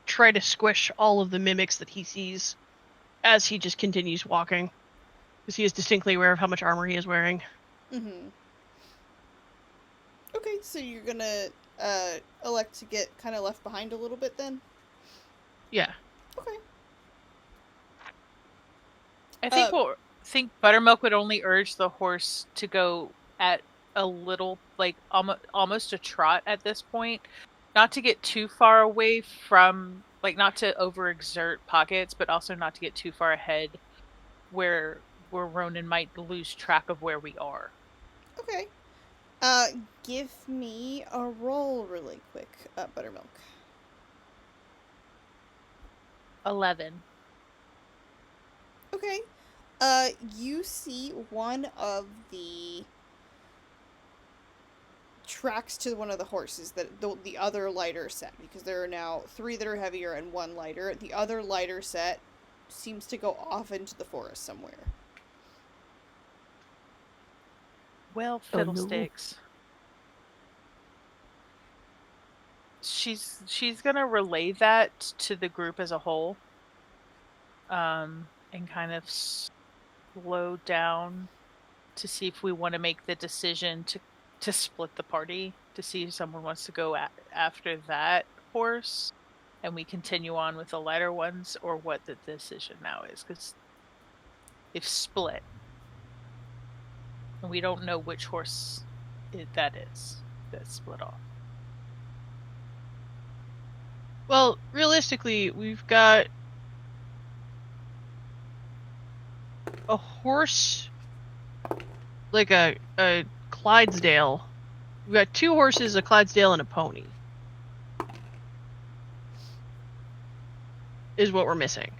try to squish all of the mimics that he sees as he just continues walking, because he is distinctly aware of how much armor he is wearing. Mm-hmm. Okay, so you're gonna elect to get kind of left behind a little bit then? Yeah. Okay. I think Buttermilk would only urge the horse to go at a little, like almost a trot at this point, not to get too far away from, like, not to overexert Pockets, but also not to get too far ahead where Ronan might lose track of where we are. Okay. Give me a roll really quick, Buttermilk. 11. Okay. You see one of the tracks to one of the horses, that the other lighter set, because there are now 3 that are heavier and 1 lighter. The other lighter set seems to go off into the forest somewhere. Well, Oh, no. fiddlesticks. She's gonna relay that to the group as a whole, and kind of slow down to see if we want to make the decision to split the party, to see if someone wants to go after that horse and we continue on with the lighter ones, or what the decision now is, because if split and we don't know which horse that is that's split off. Well, realistically, we've got a horse, like a Clydesdale. We've got 2 horses, a Clydesdale, and a pony. Is what we're missing.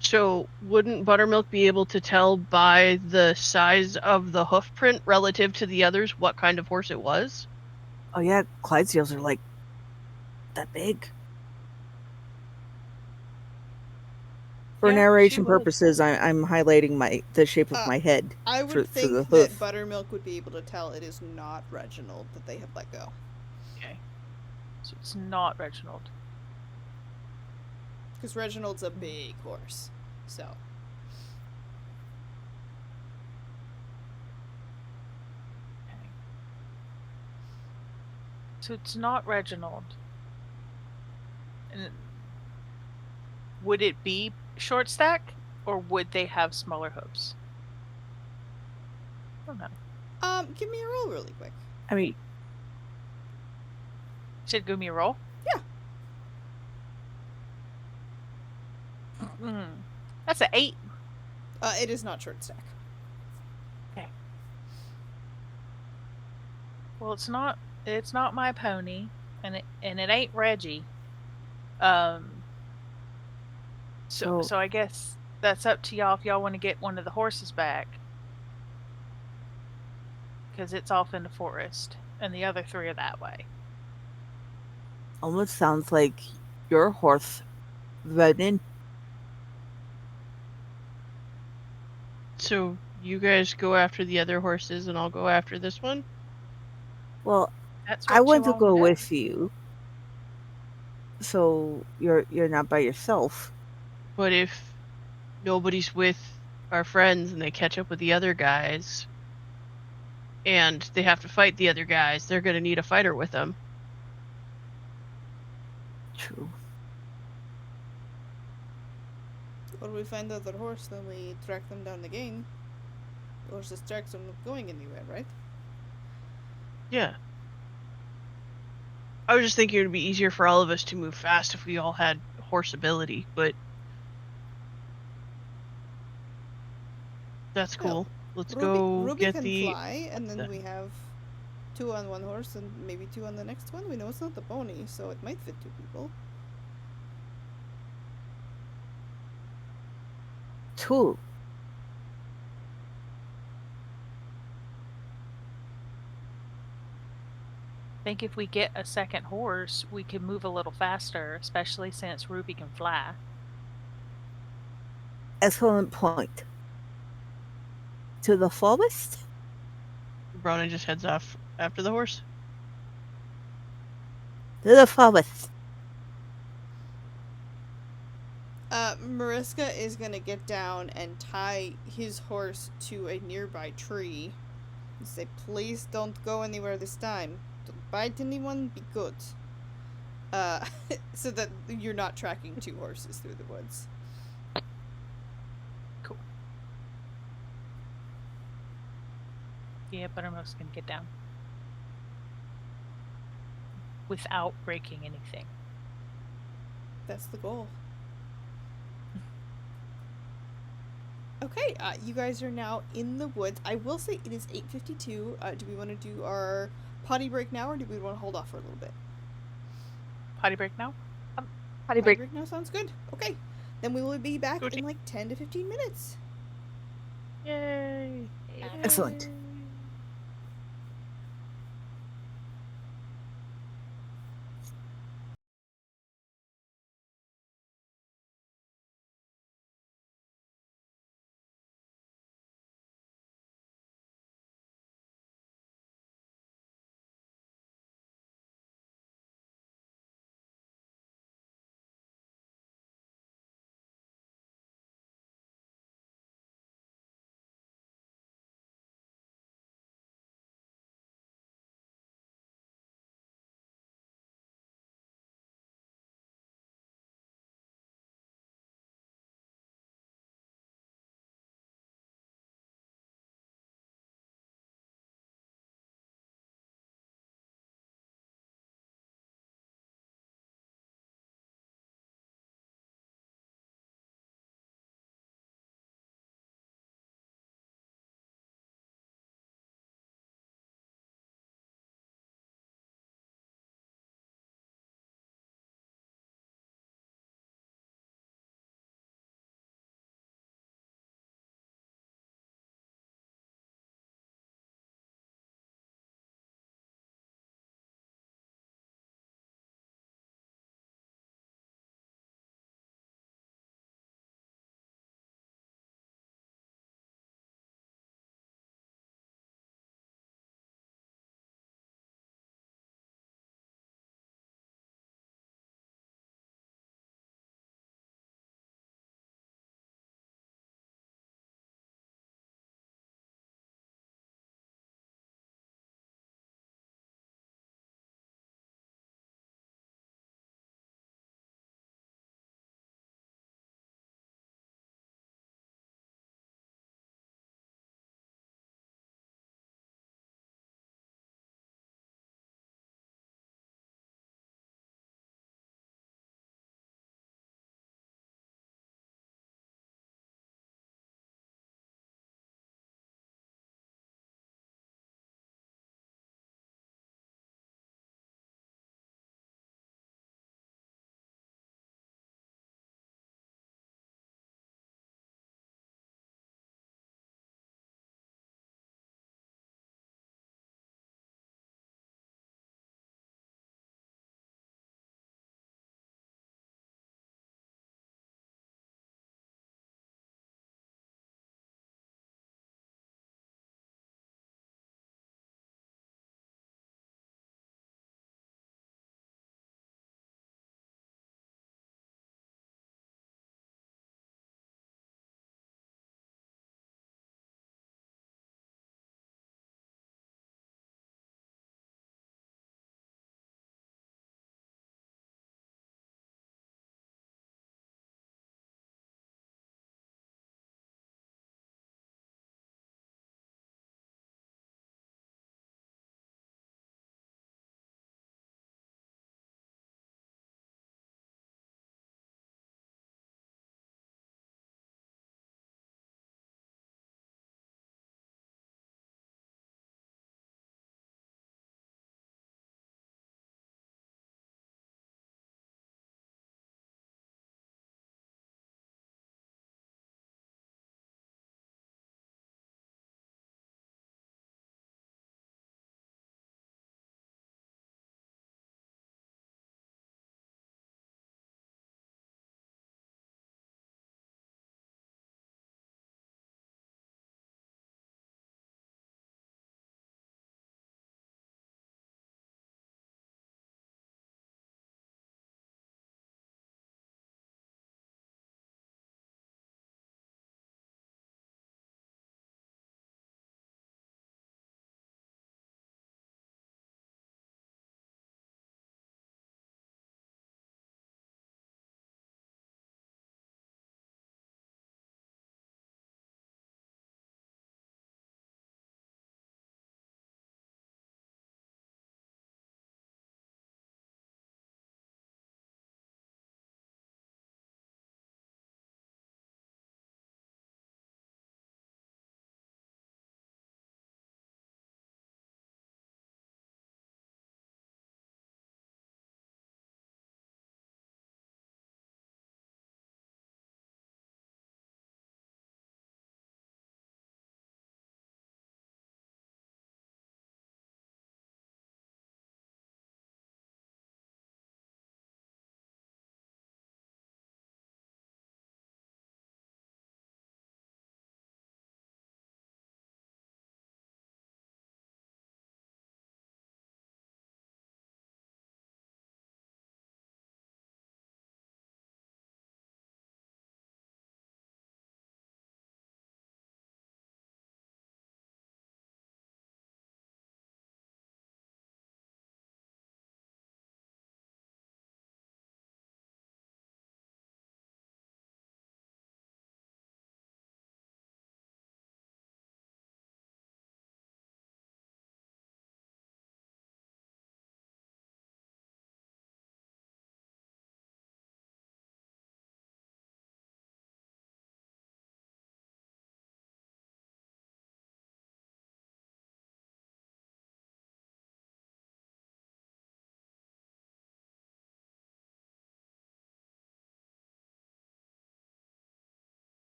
So, wouldn't Buttermilk be able to tell by the size of the hoof print relative to the others what kind of horse it was? Oh yeah, Clydesdales are like that big. For Yeah, narration she would. purposes, I'm highlighting the shape of my head I would for the think that hoof. Buttermilk would be able to tell it is not Reginald that they have let go. Okay, so it's not Reginald. Because Reginald's a big horse, so. Okay. So it's not Reginald. And would it be short stack, or would they have smaller hooves? I don't know. Give me a roll really quick. I mean, You said give me a roll? Yeah. That's an 8. It is not short stack. Okay. Well, it's not my pony, and it ain't Reggie. So I guess that's up to y'all if y'all want to get one of the horses back, because it's off in the forest, and the other 3 are that way. almost sounds like your horse rode in. So, you guys go after the other horses and I'll go after this one? Well, That's I what want you to all go know. with you. so you're not by yourself. But if nobody's with our friends and they catch up with the other guys and they have to fight the other guys, they're going to need a fighter with them. True. Or we find the other horse, then we track them down again. The horse just tracks them not going anywhere, right? Yeah. I was just thinking it would be easier for all of us to move fast if we all had horse ability, but that's Well, cool. Let's Ruby, go Ruby get can the fly, and then we then. have 2 on one horse and maybe 2 on the next one. We know it's not the pony, so it might fit 2 people. True. I think if we get a second horse, we can move a little faster, especially since Ruby can fly. Excellent point. To the forest? Brona just heads off after the horse. To the forest. Mariska is gonna get down and tie his horse to a nearby tree and say, please don't go anywhere this time. Don't bite anyone, be good. Uh, so that you're not tracking 2 horses through the woods. Cool. Yeah, Buttermilk's gonna get down. Without breaking anything. That's the goal. Okay, you guys are now in the woods. I will say it is 8:52. Do we want to do our potty break now, or do we want to hold off for a little bit? Potty break now? Potty Potty break. break now sounds good. Okay, then we will be back Go in like 10 to 15 minutes. Yay! Excellent.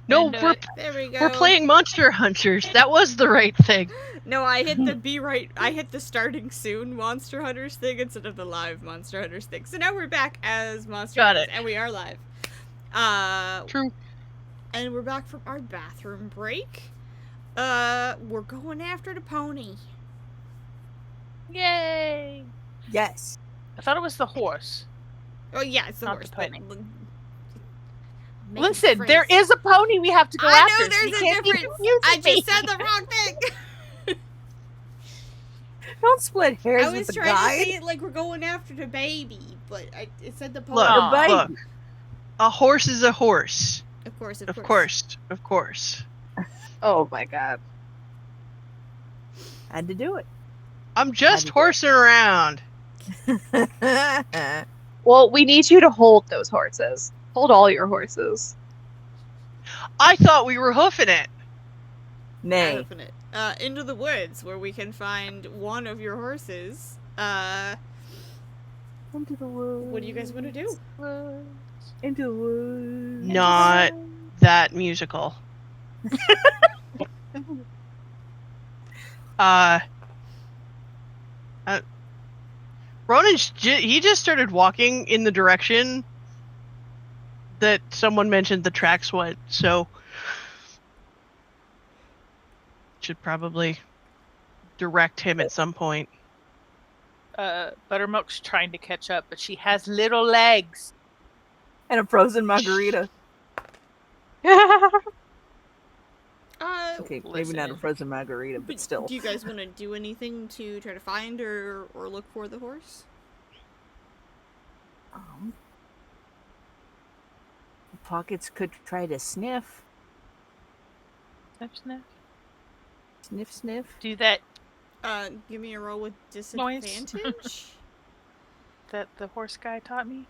No, Into we're it. There we go. we're playing Monster Hunters. That was the right thing. No, I hit I hit the starting soon Monster Hunters thing instead of the live Monster Hunters thing. So now we're back as Monster Got Hunters, it. and we are live. True. And we're back from our bathroom break. We're going after the pony. Yay! Yes. I thought it was the horse. Oh yeah, it's the Not horse. the pony. But Listen, there is a pony we have to go I after. know there's so a you can't be difference. confusing I me. just said the wrong thing. Don't split hairs I with was the trying to guide. say it like we're going after the baby, but it said the pony. Look, Aw. look. A horse is a horse. Of course, Of course. Oh my god. Had to do it. I'm just How do you horsing around. Well, we need you to hold those horses. Hold all your horses. I thought we were hoofing it. Nay. Open it. Into the woods where we can find one of your horses. Into the woods. What do you guys want to do? Into the woods. Not that musical. Ronan, he just started walking in the direction that someone mentioned the tracks went, so should probably direct him at some point. Buttermilk's trying to catch up, but she has little legs. And a frozen margarita. Okay, maybe not a Listen. frozen margarita, but still. Do you guys want to do anything to try to find or look for the horse? Pockets could try to sniff. Sniff, sniff. Sniff, sniff. Do that Give me a roll with disadvantage. that the horse guy taught me.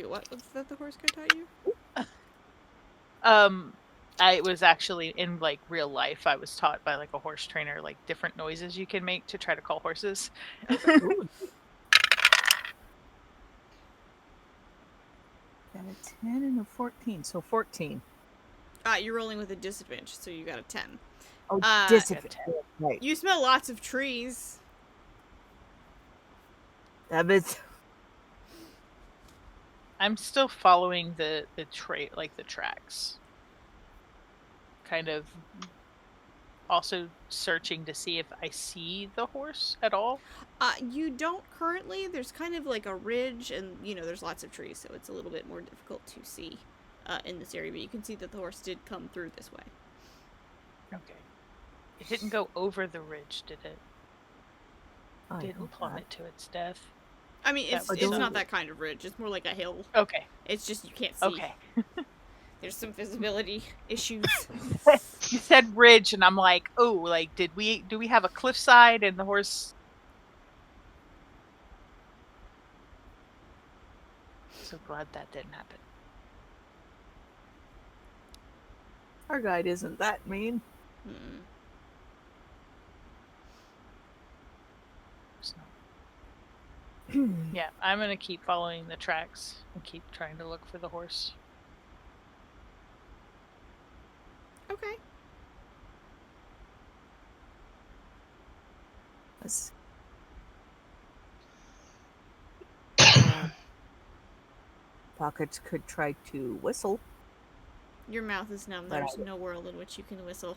What was that the horse guy taught you? I was actually in like real life. I was taught by like a horse trainer like different noises you can make to try to call horses. Ooh. Got a 10 and a 14, so 14. You're rolling with a disadvantage, so you got a 10. Oh, got disadvantage. Right. You smell lots of trees. That is. I'm still following the tracks. Kind of also searching to see if I see the horse at all. You don't currently. There's kind of like a ridge, and there's lots of trees, so it's a little bit more difficult to see in this area. But you can see that the horse did come through this way. Okay. It didn't go over the ridge, did it? I Didn't hope plummet to its death. I mean, That it's was not not- that kind of ridge. It's more like a hill. Okay. It's just you can't see. Okay. There's some visibility issues. You said ridge, and I'm like, oh, like, do we have a cliffside and the horse? So glad that didn't happen. Our guide isn't that mean. Mm. So, yeah, I'm gonna keep following the tracks and keep trying to look for the horse. Okay. Let's- Pockets could try to whistle. Your mouth is numb. But There's no world in which you can whistle.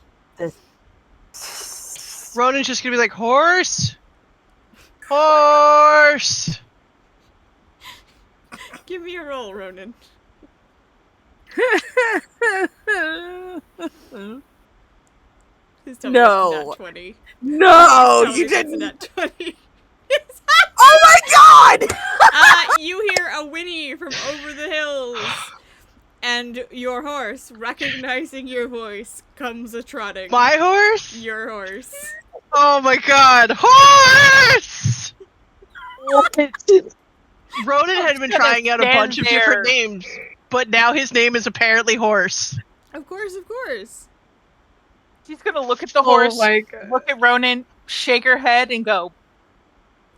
Ronan's just gonna be like, horse! Horse! Give me a roll, Ronan. Please tell me No. it's not 20. No, Tell me you it's didn't. not 20. Oh my god! You hear a whinny from over the hills. And your horse, recognizing your voice, comes a-trotting. My horse? Your horse. Oh my god, horse! Ronan had been gonna trying out a stand bunch of different there. names, but now his name is apparently Horse. Of course, of course. She's gonna look at the horse, Oh my god. look at Ronan, shake her head, and go,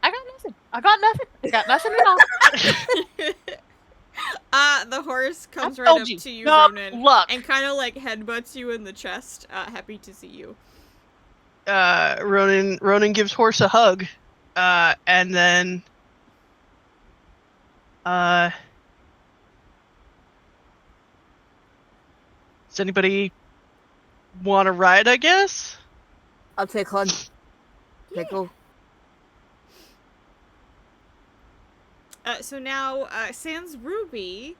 I got nothing. I got nothing. I got nothing at all. The horse comes I right told up you, to you, not Ronan, luck. and kind of like headbutts you in the chest. Happy to see you. Ronan gives horse a hug, and then does anybody want to ride? I guess. I'll take one. Pickle. So now, sans Ruby,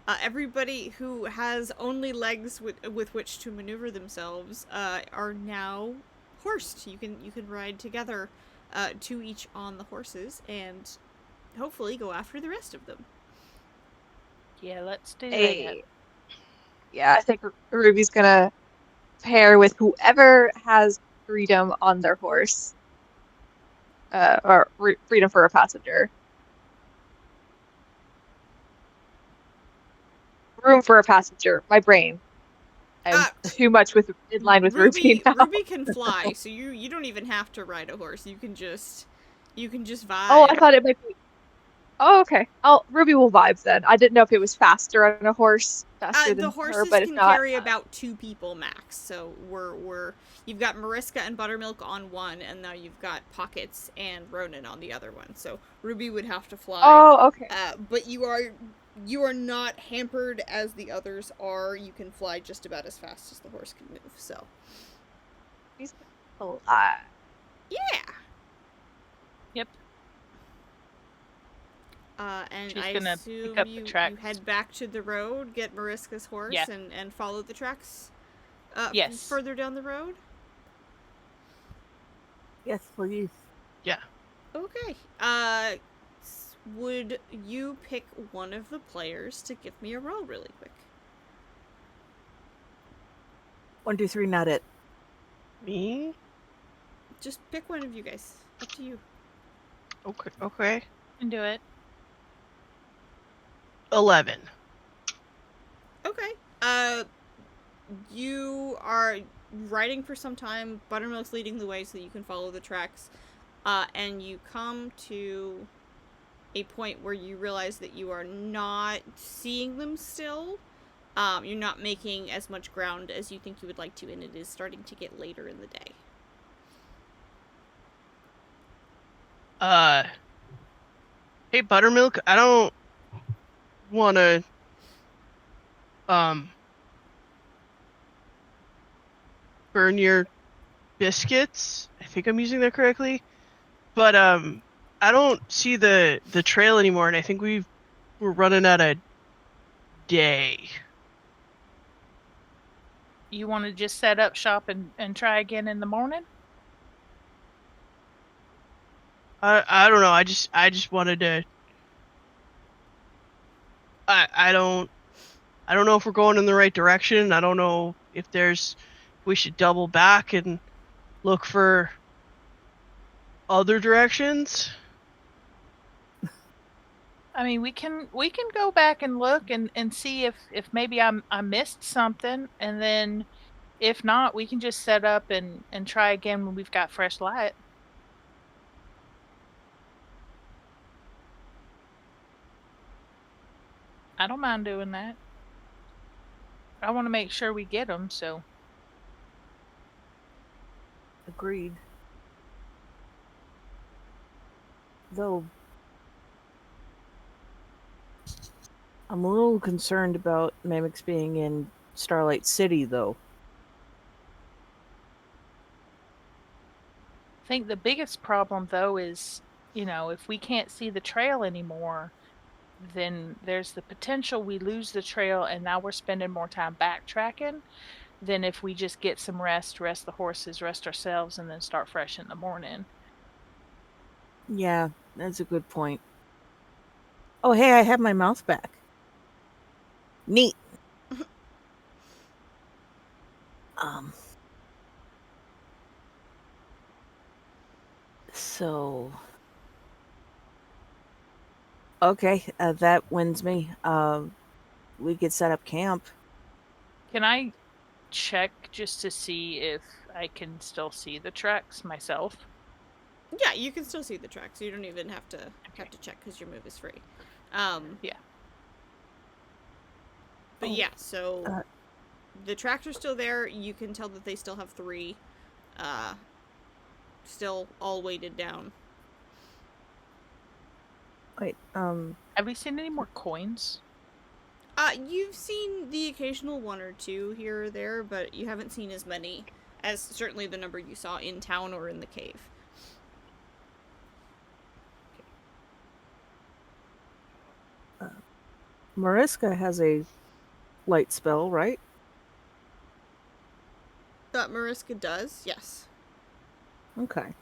everybody who has only legs with which to maneuver themselves are now horsed. You can ride together, two each on the horses, and hopefully go after the rest of them. Yeah, let's do that. Hey. Yeah, I think Ruby's gonna pair with whoever has freedom on their horse, or freedom for a passenger. Room for a passenger. My brain. I'm Uh, too much in line with Ruby now. Ruby can fly, so you don't even have to ride a horse. You can just Oh, I vibe. thought it might be. Oh, okay. Ruby will vibes then. I didn't know if it was faster on a horse, faster The than her, horses but if can not, carry about 2 people max. So you've got Mariska and Buttermilk on one, and now you've got Pockets and Ronan on the other one. So Ruby would have to fly. oh, okay. But you are not hampered as the others are. You can fly just about as fast as the horse can move. So She's gonna fly. yeah. Yep. And She's I gonna assume pick up the you tracks. head back to the road, get Mariska's horse, Yeah. and follow the tracks. Yes. Further down the road. Yes, please. Yeah. Okay. Would you pick one of the players to give me a roll really quick? 1, 2, 3, not it. Me? Just pick one of you guys. Up to you. Okay. Okay. Can do it. 11. Okay. You are riding for some time. Buttermilk's leading the way so that you can follow the tracks. And you come to a point where you realize that you are not seeing them still. You're not making as much ground as you think you would like to, and it is starting to get later in the day. Hey Buttermilk, I don't want to burn your biscuits. I think I'm using that correctly. But I don't see the trail anymore, and I think we're running out of day. You want to just set up shop and try again in the morning? I don't know. I just wanted to. I don't know if we're going in the right direction. I don't know if we should double back and look for other directions. I mean, we can go back and look and see if maybe I missed something, and then if not, we can just set up and try again when we've got fresh light. I don't mind doing that. I want to make sure we get them, so. Agreed. Though I'm a little concerned about mimics being in Starlight City, though. I think the biggest problem, though, is, if we can't see the trail anymore, then there's the potential we lose the trail and now we're spending more time backtracking than if we just get some rest the horses, rest ourselves, and then start fresh in the morning. Yeah, that's a good point. Oh, hey, I have my mouse back. Neat. So okay, that wins me. We could set up camp. Can I check just to see if I can still see the tracks myself? Yeah, you can still see the tracks. You don't even have to check because your move is free. Yeah. But Oh, yeah, so uh, the tractor's still there. You can tell that they still have 3. Still all weighted down. wait, Have we seen any more coins? You've seen the occasional 1 or 2 here or there, but you haven't seen as many as certainly the number you saw in town or in the cave. Mariska has a light spell, right? Mariska does, yes. Okay.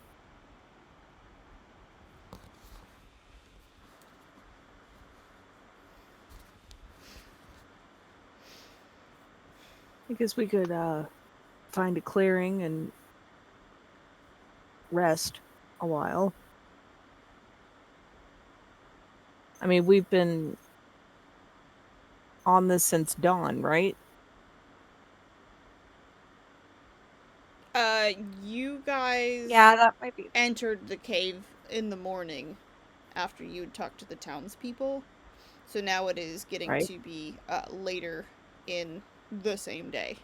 I guess we could find a clearing and rest a while. I mean, we've been on this since dawn, right? You guys Yeah, that might be. entered the cave in the morning after you had talked to the townspeople. So now it is getting Right. to be later in the same day.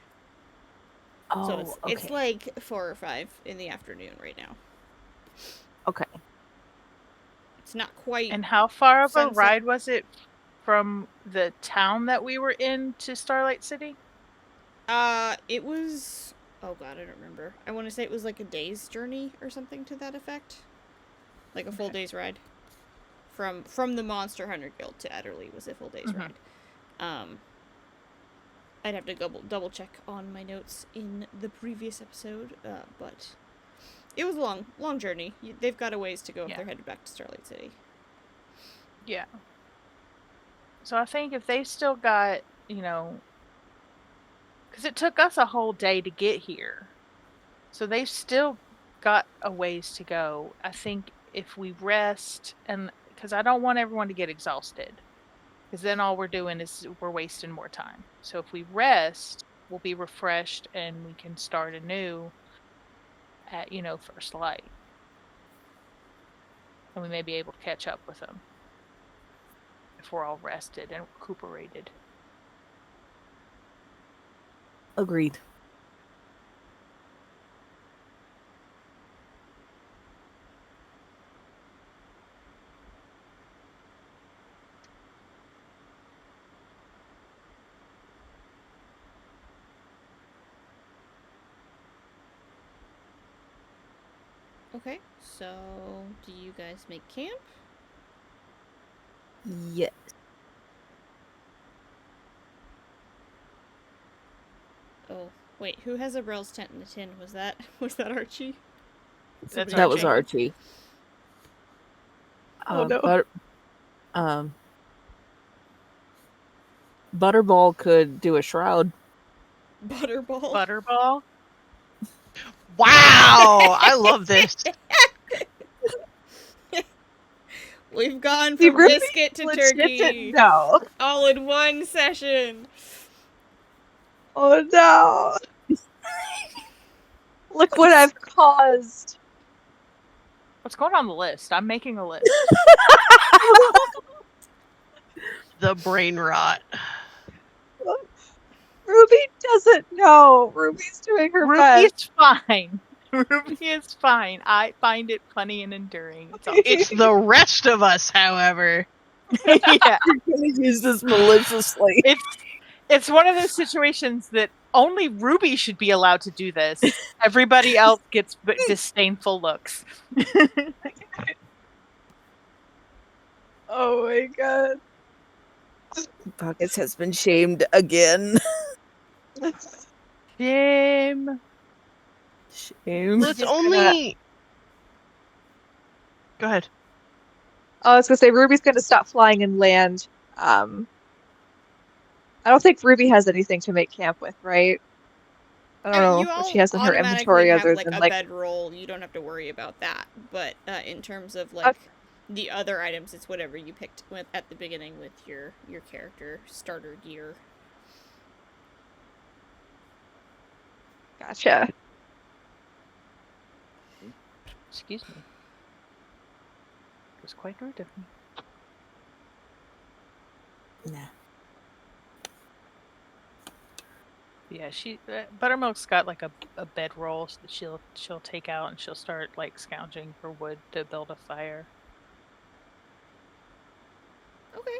So Oh, it's okay. like 4 or 5 in the afternoon right now. Okay. It's not quite And how far of a sunset. ride was it from the town that we were in to Starlight City? It was, oh god, I don't remember. I want to say it was like a day's journey or something to that effect. Like a full Okay. day's ride. From the Monster Hunter Guild to Adderley was a full day's Mhm. ride. I'd have to double check on my notes in the previous episode, but it was a long journey. They've got a ways to go if Yeah. they're headed back to Starlight City. Yeah. So I think if they've still got, because it took us a whole day to get here. So they've still got a ways to go. I think if we rest, and because I don't want everyone to get exhausted, because then all we're doing is we're wasting more time. So if we rest, we'll be refreshed and we can start anew at, first light. And we may be able to catch up with them if we're all rested and recuperated. Agreed. Okay, so do you guys make camp? Yeah. Oh, wait, who has a Brell's tent in the tin? Was that Archie? That's Somebody That in was Archie. chat. Archie. Oh no. But Butterball could do a shroud. Butterball. Butterball. Wow, I love this. We've gone See, from Ruby biscuit to legit didn't turkey know. all in one session. Oh no. Look what I've caused. What's going on the list? I'm making a list. The brain rot. Ruby doesn't know. Ruby's doing her Ruby's best. fine. Ruby is fine. I find it funny and enduring. It's all It's the rest of us, however. yeah. You're gonna use this maliciously. It's one of those situations that only Ruby should be allowed to do this. Everybody else gets disdainful looks. Oh my god. Pockets has been shamed again. Shame. Shame. Well, it's Just gonna. only. Go ahead. I was gonna say Ruby's gonna stop flying and land. I don't think Ruby has anything to make camp with, right? I don't know You what she all has in her automatically inventory have other like than a like. bedroll. You don't have to worry about that. But in terms of like Okay, the other items, it's whatever you picked at the beginning with your character starter gear. gotcha. Excuse me. It was quite rude of me. Nah. Yeah, Buttermilk's got like a bedroll that she'll take out and she'll start like scrounging for wood to build a fire. Okay.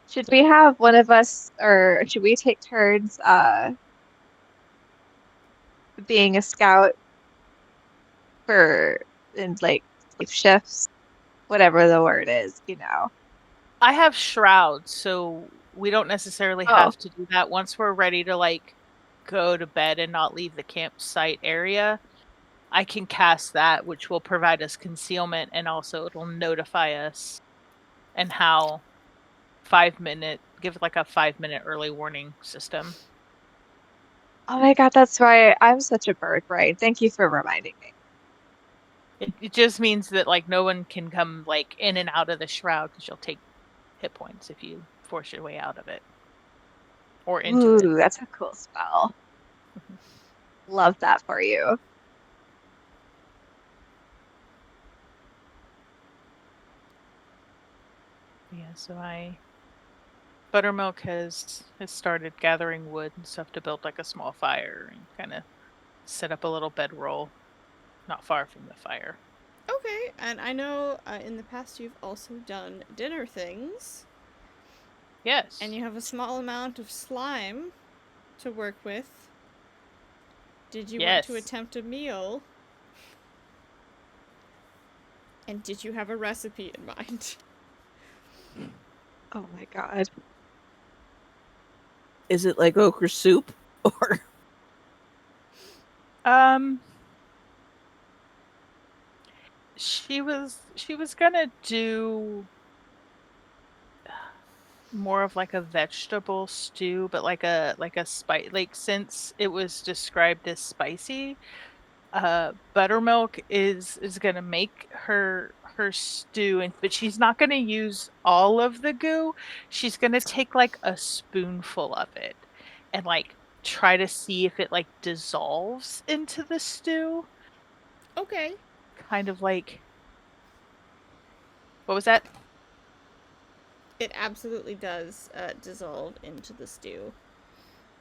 Should we have one of us, or should we take turns being a scout for in like shifts, whatever the word is, you know? I have shrouds, so we don't necessarily Oh, have to do that. Once we're ready to like go to bed and not leave the campsite area, I can cast that, which will provide us concealment and also it'll notify us and how 5-minute give like a 5-minute early warning system. oh my God, that's right. I'm such a bird brain. Thank you for reminding me. It just means that like no one can come like in and out of the shroud because you'll take hit points if you force your way out of it or into it. Ooh, that's a cool spell. Love that for you. Yeah, so Buttermilk has started gathering wood and stuff to build like a small fire and kind of set up a little bedroll not far from the fire. Okay, and I know in the past you've also done dinner things, Yes. and you have a small amount of slime to work with. Did you want to Yes. attempt a meal? And did you have a recipe in mind? Oh my God. Is it like okra soup? Or Um she was gonna do more of like a vegetable stew, but like a spice like since it was described as spicy, Buttermilk is gonna make her stew, and but she's not gonna use all of the goo. She's gonna take like a spoonful of it and like try to see if it like dissolves into the stew. Okay. Kind of like what was that? It absolutely does dissolve into the stew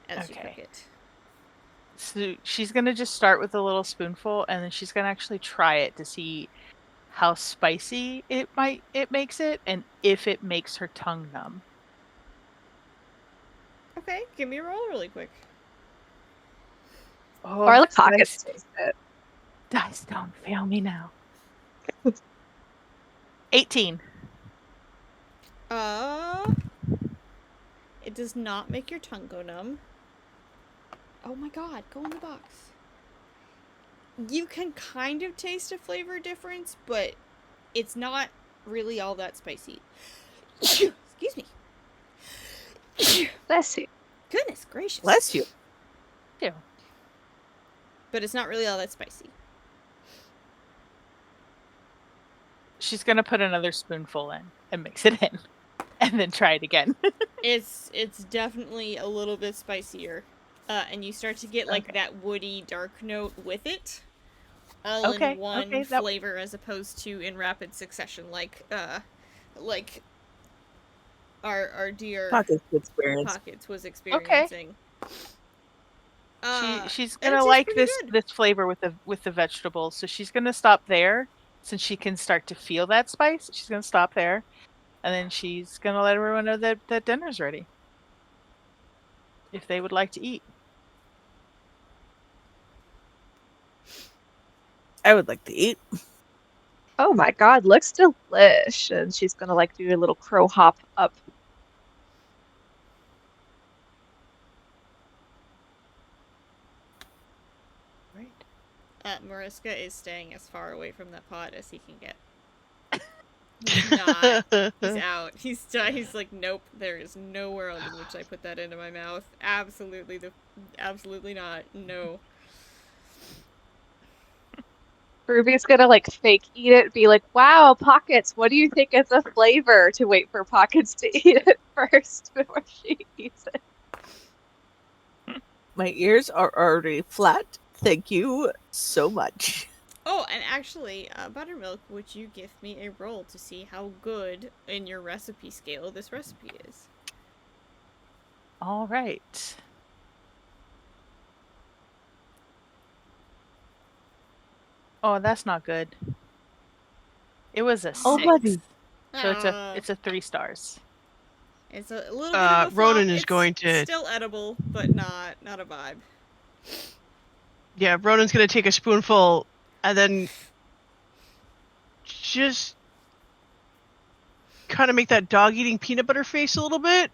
as you cook Okay. it. So she's gonna just start with a little spoonful and then she's gonna actually try it to see how spicy it makes it and if it makes her tongue numb. Okay, give me a roll really quick. Or Oh, the pockets taste it. dice don't fail me now. 18. Uh, it does not make your tongue go numb. Oh my god, go in the box. You can kind of taste a flavor difference, but it's not really all that spicy. Excuse me. Bless you. Goodness gracious. bless you. Ew. But it's not really all that spicy. She's gonna put another spoonful in and mix it in, and then try it again. It's definitely a little bit spicier. And you start to get like Okay. that woody dark note with it. All in Okay. one Okay. That. flavor as opposed to in rapid succession like our dear Pockets experience. Pockets was Okay. experiencing. She's And it gonna tastes like pretty good. this flavor with the vegetables, so she's gonna stop there since she can start to feel that spice. She's gonna stop there, and then she's gonna let everyone know that dinner's ready if they would like to eat. I would like to eat. Oh my God, looks delish. And she's gonna like do a little crow hop up. Right. Mariska is staying as far away from that pot as he can get. He's not. He's out. He's like, nope. There is no world in which I put that into my mouth. Absolutely not. No. Ruby's gonna like fake eat it, be like, wow, Pockets, what do you think of the flavor? To wait for Pockets to eat it first before she eats it. My ears are already flat. Thank you so much. Oh, and actually, Buttermilk, would you give me a roll to see how good in your recipe scale this recipe is? All right. Oh, that's not good. It was a Oh, 6. buddy. So Ah, it's a 3 stars. it's a little bit of a flop. Ronan is It's going to still edible, but not a vibe. yeah, Ronan's gonna take a spoonful and then just kind of make that dog eating peanut butter face a little bit,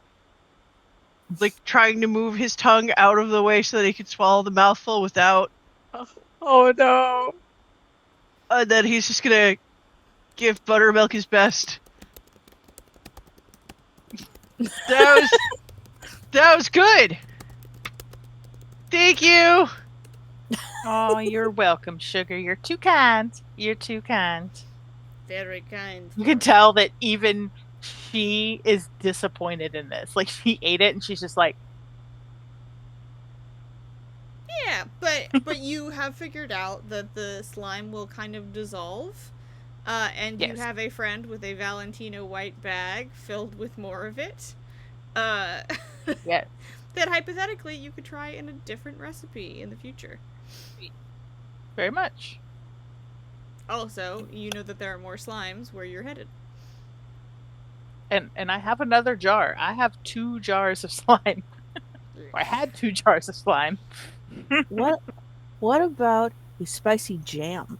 like trying to move his tongue out of the way so that he could swallow the mouthful without. Oh no. And then he's just gonna give Buttermilk his best. That was good. Thank you. Oh, you're welcome, Sugar. You're too kind. You're too kind. Very kind. You can tell that even she is disappointed in this. Like, she ate it and she's just like, Yeah, but you have figured out that the slime will kind of dissolve. And you yes. have a friend with a Valentino white bag filled with more of it. Uh, Yes. that hypothetically you could try in a different recipe in the future. Very much. Also, you know that there are more slimes where you're headed. And I have another jar. I have 2 jars of slime. Or I had 2 jars of slime. What about a spicy jam?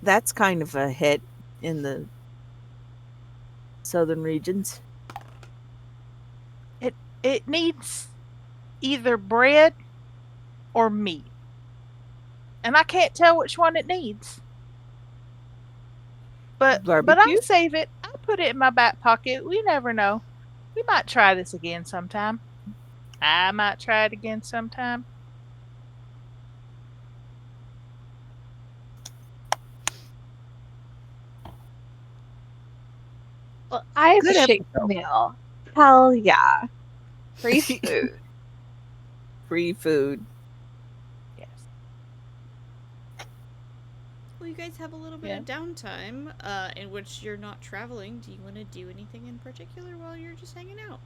That's kind of a hit in the southern regions. It needs either bread or meat. And I can't tell which one it needs. But I Barbecue? save it. I put it in my back pocket. We never know. We might try this again sometime. I might try it again sometime. Well, I have Good a shake episode. meal. Hell yeah. Free food. Free food. Yes. Well, you guys have a little bit Yeah. of downtime in which you're not traveling. Do you want to do anything in particular while you're just hanging out?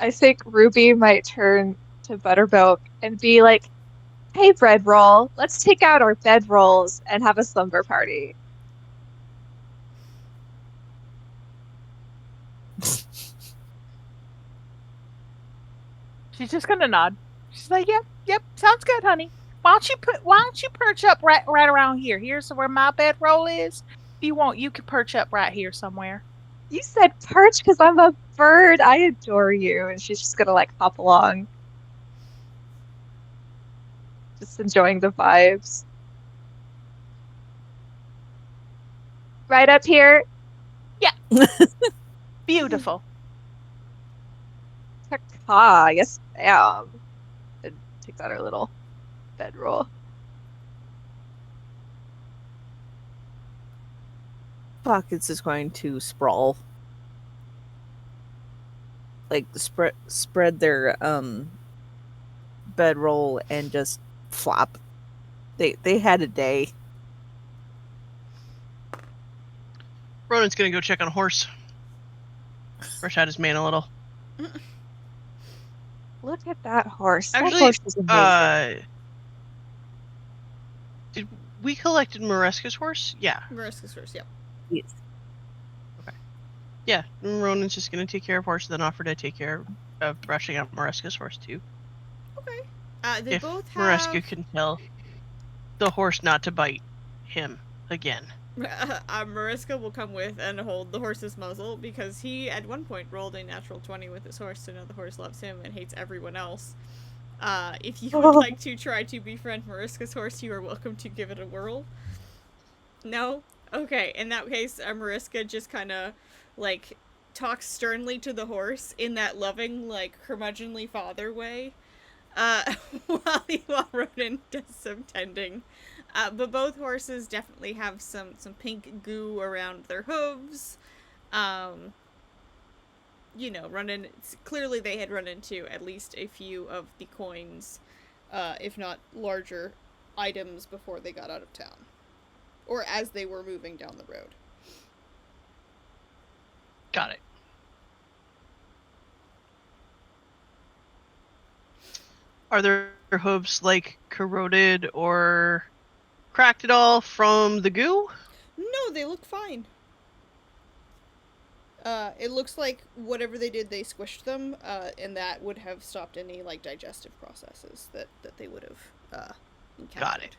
I think Ruby might turn to Buttermilk and be like, "Hey, bread roll, let's take out our bedrolls and have a slumber party." She's just gonna nod. She's like, yep, sounds good, honey. Why don't you perch up right around here? Here's where my bedroll is. If you want, you can perch up right here somewhere. You said perch because I'm a bird. I adore you. And she's just gonna like hop along, just enjoying the vibes. Right up here. Beautiful. Caca. Yes, ma'am. And takes out her little bedroll. Pockets is going to sprawl. Like spread their bedroll and just flop. They had a day. Ronan's gonna go check on a horse. Brush out his mane a little. Look at that horse. That Actually, horse is amazing. Did we collected Mareska's horse? Yeah. Mariska's first, yep. Yes. Yeah. Ronan's just gonna take care of horse, then offer to take care of brushing out Mareska's horse too. Okay. They If both have... Mareska can tell the horse not to bite him again. Mariska will come with and hold the horse's muzzle because he at one point rolled a natural 20 with his horse to know the horse loves him and hates everyone else. If you would like to try to befriend Mariska's horse, you are welcome to give it a whirl. No? Okay, in that case, Mariska just kind of, like, talks sternly to the horse in that loving, like, curmudgeonly father way, while Ronan does some tending. But both horses definitely have some pink goo around their hooves. You know, clearly they had run into at least a few of the coins, if not larger items before they got out of town. or as they were moving down the road. Got it. Are their hooves like corroded or cracked at all from the goo? No, they look fine. It looks like whatever they did, they squished them, and that would have stopped any like digestive processes that they would have encountered.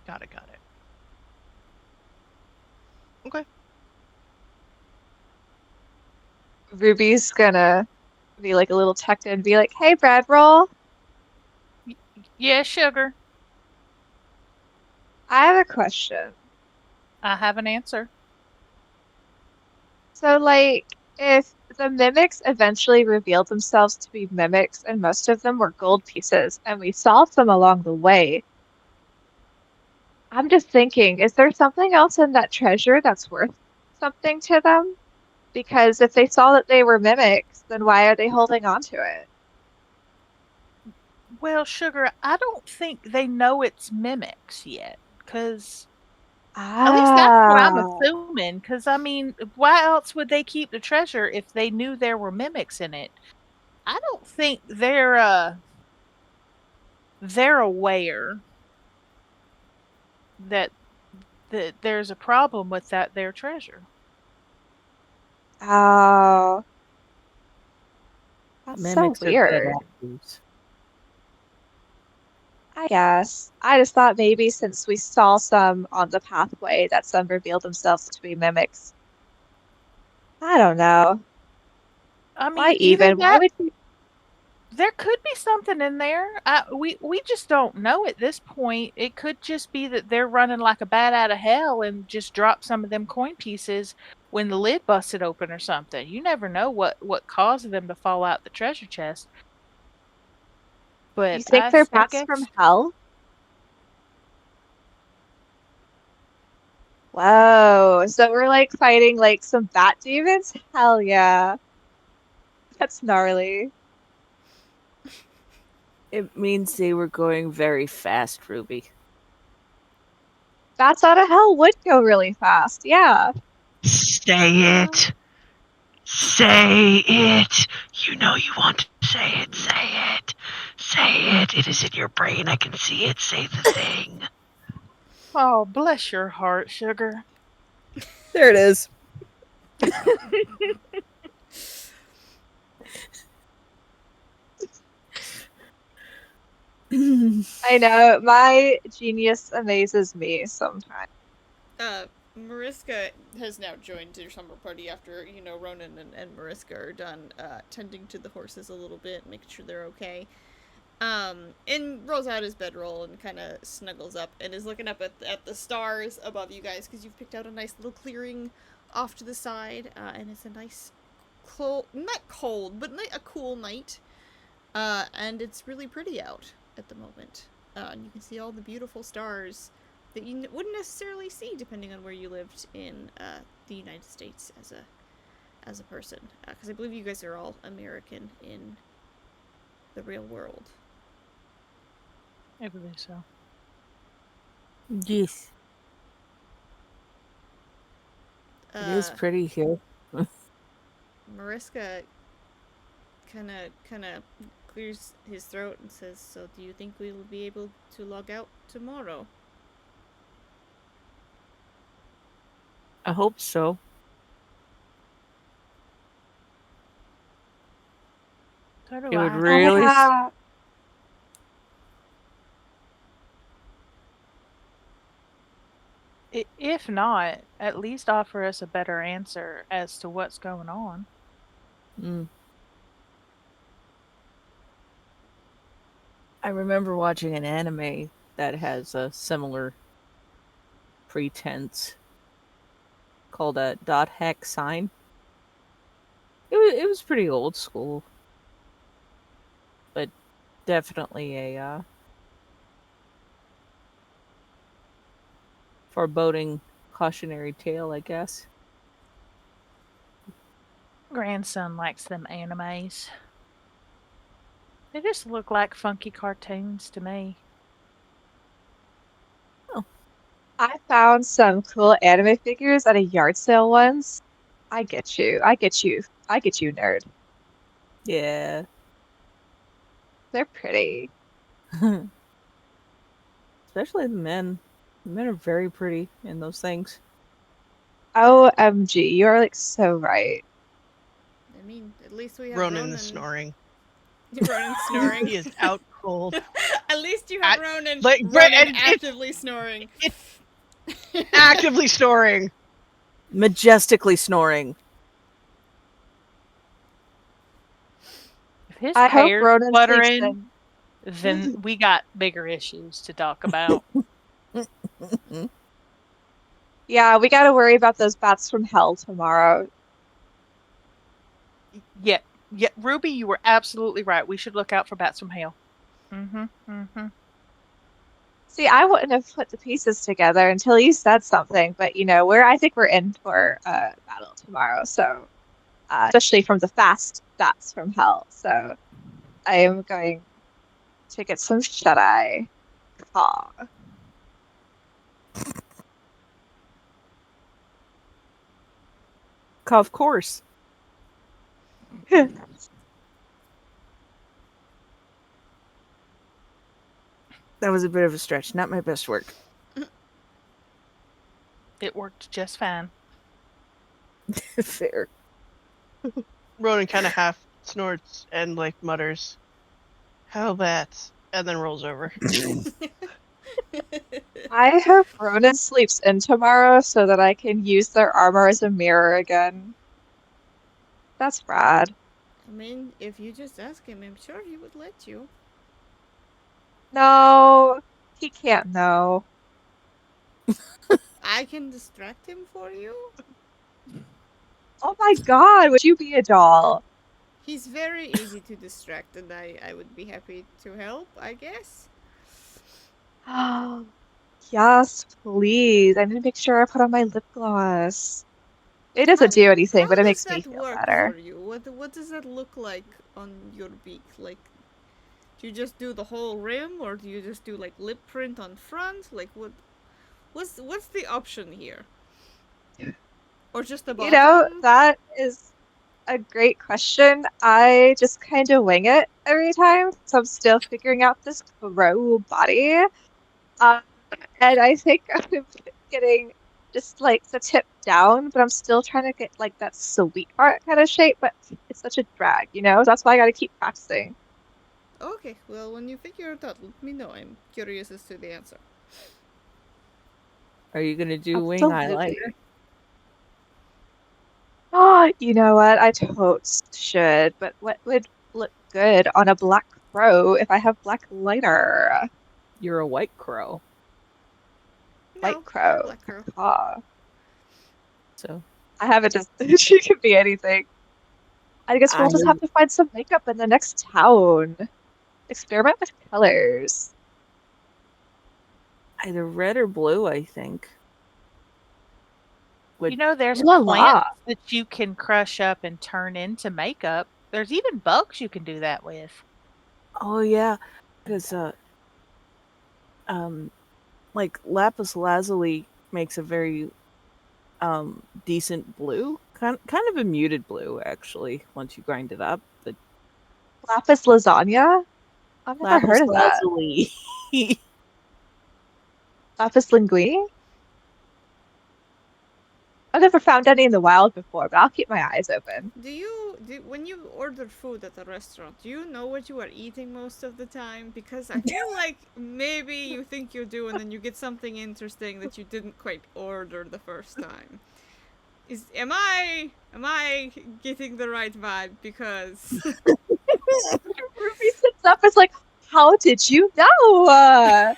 Got it. Got it. Okay. Ruby's gonna be like a little tucked in and be like, "Hey, bread roll, Yeah, sugar. I have a question. I have an answer. So, like, if the mimics eventually revealed themselves to be mimics and most of them were gold pieces and we solved them along the way, I'm just thinking, is there something else in that treasure that's worth something to them? Because if they saw that they were mimics, then why are they holding on to it? Well, sugar, I don't think they know it's mimics yet, because at least that's what I'm Ah, assuming. Because I mean, why else would they keep the treasure if they knew there were mimics in it? I don't think they're aware that there's a problem with their treasure. oh, that's so Mimics are good weird. actors. I guess. I just thought maybe since we saw some on the pathway that some revealed themselves to be mimics. I don't know. I Why mean, either even? Why that, would you? there could be something in there. We just don't know at this point. It could just be that they're running like a bat out of hell and just dropped some of them coin pieces when the lid busted open or something. You never know what caused them to fall out the treasure chest. You But think I they're I bats from guess hell? Whoa. So we're like fighting like some bat demons? Hell yeah. That's gnarly. It means they were going very fast, Ruby. Bats out of hell would go really fast. Yeah. Say it. Say it. You know you want to say it. Say it. Say it. It is in your brain. I can see it. Say the thing. oh, bless your heart, sugar. There it is. I know. My genius amazes me sometimes. Mariska has now joined your summer party after, Ronan and Mariska are done tending to the horses a little bit, making sure they're okay. And rolls out his bedroll and kind of snuggles up and is looking up at the stars above you guys because you've picked out a nice little clearing off to the side, and it's a nice, not cold, but a cool night. And it's really pretty out at the moment. And you can see all the beautiful stars that you wouldn't necessarily see depending on where you lived in the United States as a person. Because I believe you guys are all American in the real world. I believe so. Yes, it is pretty here. Mariska kind of clears his throat and says, "So, do you think we will be able to log out tomorrow?" I hope so. So do It would I. really. Yeah. If not, at least offer us a better answer as to what's going on. Mm. I remember watching an anime that has a similar pretense called a dot hack sign. It was pretty old school, but definitely a foreboding cautionary tale, I guess. Grandson likes them animes. They just look like funky cartoons to me. Oh, I found some cool anime figures at a yard sale once. I get you. I get you. I get you, nerd. Yeah. They're pretty. Especially the men. The men are very pretty in those things. OMG, you're like so right. I mean, at least we have Ronan is Ronan. snoring. Ronan snoring. He is out cold. At least you have At, Ronan. like, Ronan and actively snoring. it's actively snoring. Majestically snoring. If his I hope hair's Ronan sleeps fluttering, in. then we got bigger issues to talk about. Yeah, we gotta worry about those bats from hell tomorrow. Yeah, Ruby, you were absolutely right. We should look out for bats from hell. See, I wouldn't have put the pieces together until you said something, but I think we're in for a battle tomorrow, so especially from the fast bats from hell. So I am going to get some shut-eye. Caw. Of course. That was a bit of a stretch. Not my best work. It worked just fine. Fair. Ronan kind of half snorts and like mutters, "How bats," and then rolls over. I hope Ronan sleeps in tomorrow so that I can use their armor as a mirror again. That's rad. I mean, if you just ask him, I'm sure he would let you. No, he can't know. I can distract him for you? Oh my god, would you be a doll? He's very easy to distract, and I would be happy to help, I guess. Yes, please. I need to make sure I put on my lip gloss. It doesn't How- do anything, How but it does makes me that feel work better. for you? What does that look like on your beak? Like, do you just do the whole rim, or do you just do like lip print on front? Like, what's the option here? Or just the bottom? That is a great question. I just kind of wing it every time, so I'm still figuring out this crow body. Um, and I think I'm getting just like the tip down, but I'm still trying to get like that sweetheart kind of shape, but it's such a drag, That's why I gotta keep practicing. Okay, well, when you figure it out, let me know. I'm curious as to the answer. Are you gonna do wing eyeliner? Absolutely. Oh, you know what? I totes should, but what would look good on a black crow if I have black liner? You're a white crow. White No, you're a crow. black girl. Ah, So I haven't just she could be anything. I guess we'll I just have to find some makeup in the next town. Experiment with colors. either red or blue, I think. There's La plants la. that you can crush up and turn into makeup. There's even bugs you can do that with. Oh yeah, because like lapis lazuli makes a very decent blue, kind of a muted blue actually. Once you grind it up, the Lapis lasagna? I've never lapis heard of that. lazuli. Lapis linguine? I've never found any in the wild before, but I'll keep my eyes open. When you order food at a restaurant, do you know what you are eating most of the time? Because I feel like maybe you think you do, and then you get something interesting that you didn't quite order the first time. Am I getting the right vibe? Because Ruby sits up and is like, how did you know?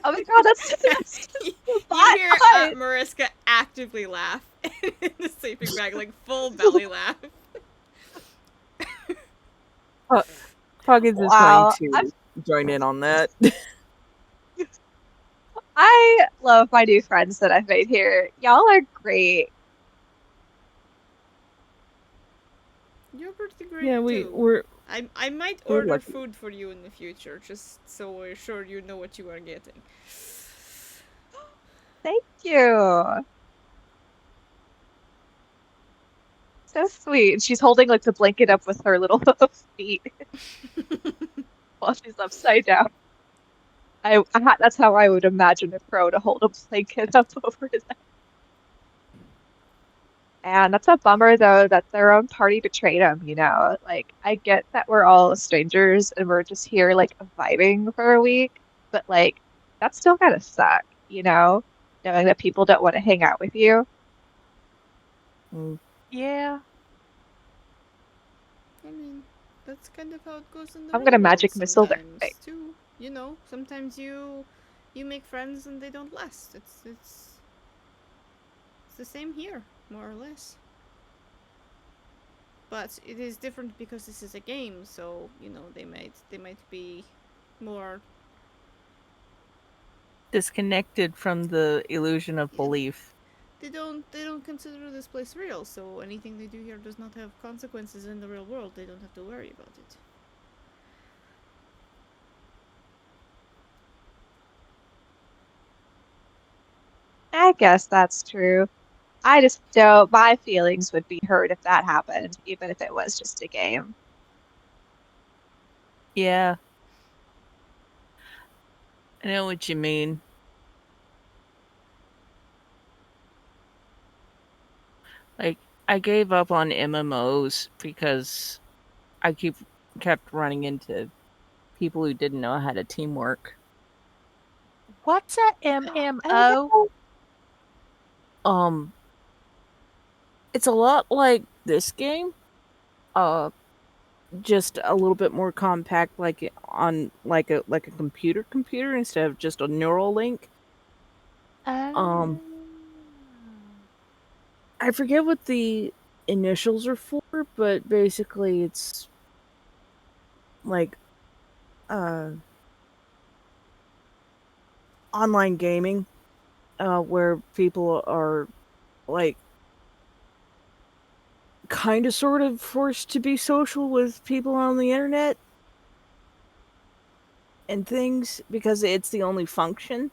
Oh my god, that's you bot hear cut. Mariska actively laugh in the sleeping bag, like full belly laugh. Poggins is going Wow. to join in on that. I love my new friends that I've made here. Y'all are great. You're pretty great Yeah, too. we're I might we're order lucky. food for you in the future, just so we're sure you know what you are getting. Thank you. So sweet. She's holding like the blanket up with her little feet while she's upside down. That's how I would imagine a crow to hold a blanket up over his head. And that's a bummer though that their own party betrayed him, you know? Like I get that we're all strangers and we're just here like vibing for a week, but like that's still gotta suck, you know? Knowing that people don't want to hang out with you. Mm. Yeah. I mean, that's kind of how it goes in the I'm real gonna world magic missile their sometimes face. too. You know, sometimes you make friends and they don't last. It's the same here, more or less. But it is different because this is a game, so you know they might be more, Disconnected from the illusion of yeah. belief. They don't consider this place real, so anything they do here does not have consequences in the real world. They don't have to worry about it. I guess that's true. I just don't, my feelings would be hurt if that happened, even if it was just a game. Yeah, I know what you mean. Like, I gave up on MMOs because I kept running into people who didn't know how to teamwork. What's a Oh MMO? no. Um, it's a lot like this game. Uh, just a little bit more compact, like on like a computer instead of just a neural link. Um, Oh. I forget what the initials are for, but basically it's like uh online gaming, where people are like kind of sort of forced to be social with people on the internet and things because it's the only function.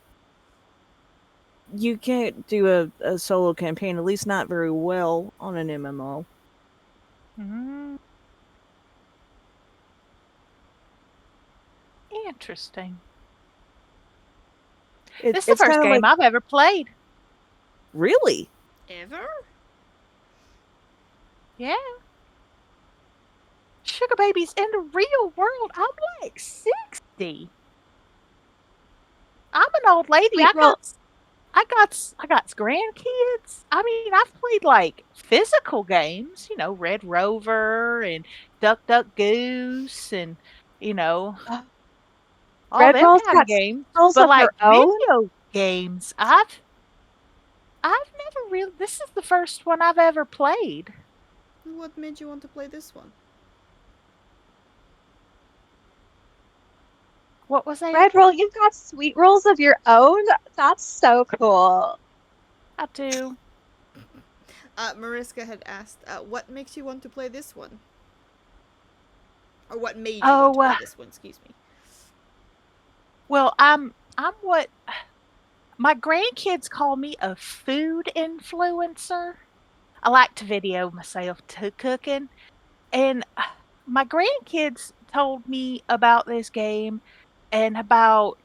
You can't do a solo campaign, at least not very well, on an MMO. Mm, interesting. This is the It's first kind of game like, I've ever played. really? Ever? Yeah. Sugar babies in the real world. I'm like 60. I'm an old lady. Sweet roll. I got grandkids. I mean, I've played like physical games, you know, Red Rover and Duck Duck Goose and you know, uh, all Red them Roll's kind of got sweet games. rolls But of like her own. video games, I've never really this is the first one I've ever played. What made you want to play this one? What was that? Red Roll, you've got sweet rolls of your own? That's so cool. I do. Mariska had asked, what makes you want to play this one? Or what made you want to Oh, play this one, excuse me. well, I'm what my grandkids call me a food influencer. I like to video myself to cooking, and my grandkids told me about this game and about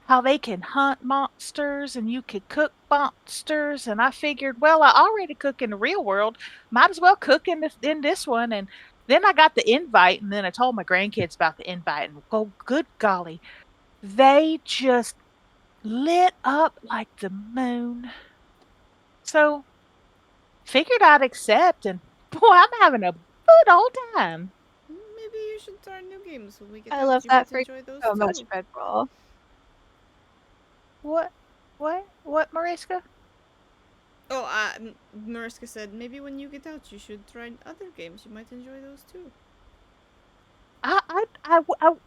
how they can hunt monsters and you could cook monsters. And I figured, well, I already cook in the real world, might as well cook in this one. And then I got the invite, and then I told my grandkids about the invite, and oh, good golly, they just lit up like the moon. So figured I'd accept, and boy, I'm having a good old time. Maybe you should try new games when we get I out. love You that might for you enjoy those so much, too. Red Roll. What? What, Mariska? Oh, Mariska said maybe when you get out you should try other games. You might enjoy those too.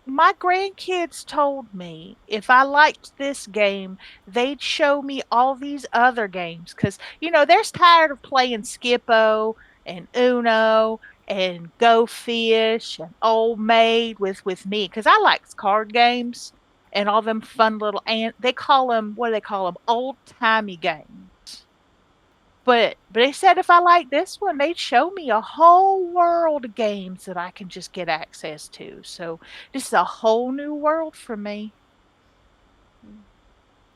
My grandkids told me if I liked this game, they'd show me all these other games because you know they're tired of playing Skippo and Uno and Go Fish and Old Maid with me because I like card games and all them fun little they call them, what do they call them, old timey games. But they said if I like this one, they'd show me a whole world of games that I can just get access to. So this is a whole new world for me.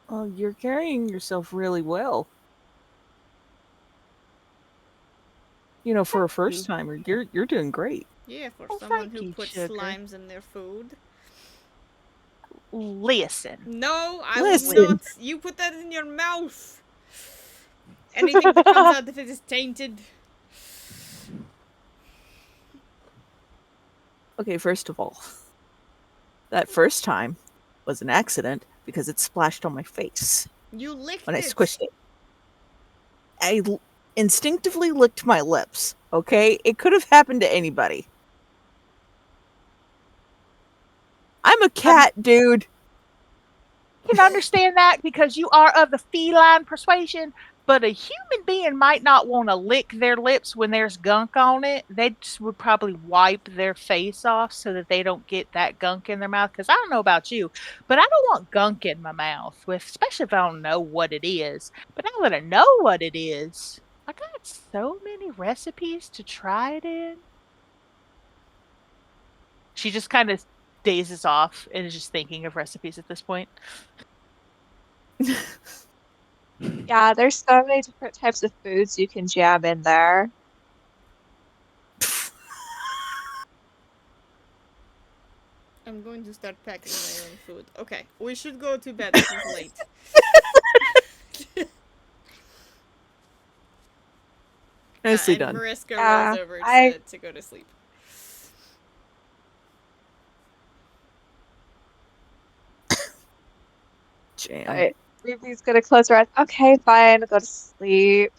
Well, you're carrying yourself really well. For a first timer, you're doing great. Yeah, for Oh, someone thank who you, puts sugar. slimes in their food. Listen. No, I would Listen. not. You put that in your mouth. Anything that comes out of it is tainted. Okay, first of all, that first time was an accident because it splashed on my face You licked when I it. squished it. Instinctively licked my lips, okay? It could have happened to anybody. I'm a cat, dude. Can understand that because you are of the feline persuasion, but a human being might not want to lick their lips when there's gunk on it. They just would probably wipe their face off so that they don't get that gunk in their mouth. Because I don't know about you, but I don't want gunk in my mouth, especially if I don't know what it is. But now that I know what it is, I got so many recipes to try it in. She just kind of dazes off and is just thinking of recipes at this point. Yeah, there's so many different types of foods you can jam in there. I'm going to start packing my own food. Okay, we should go to bed. This is late. Nicely And done. Mariska rolls Yeah, over I to go to sleep. Jam. But Ruby's gonna close her eyes. Okay, fine, go to sleep.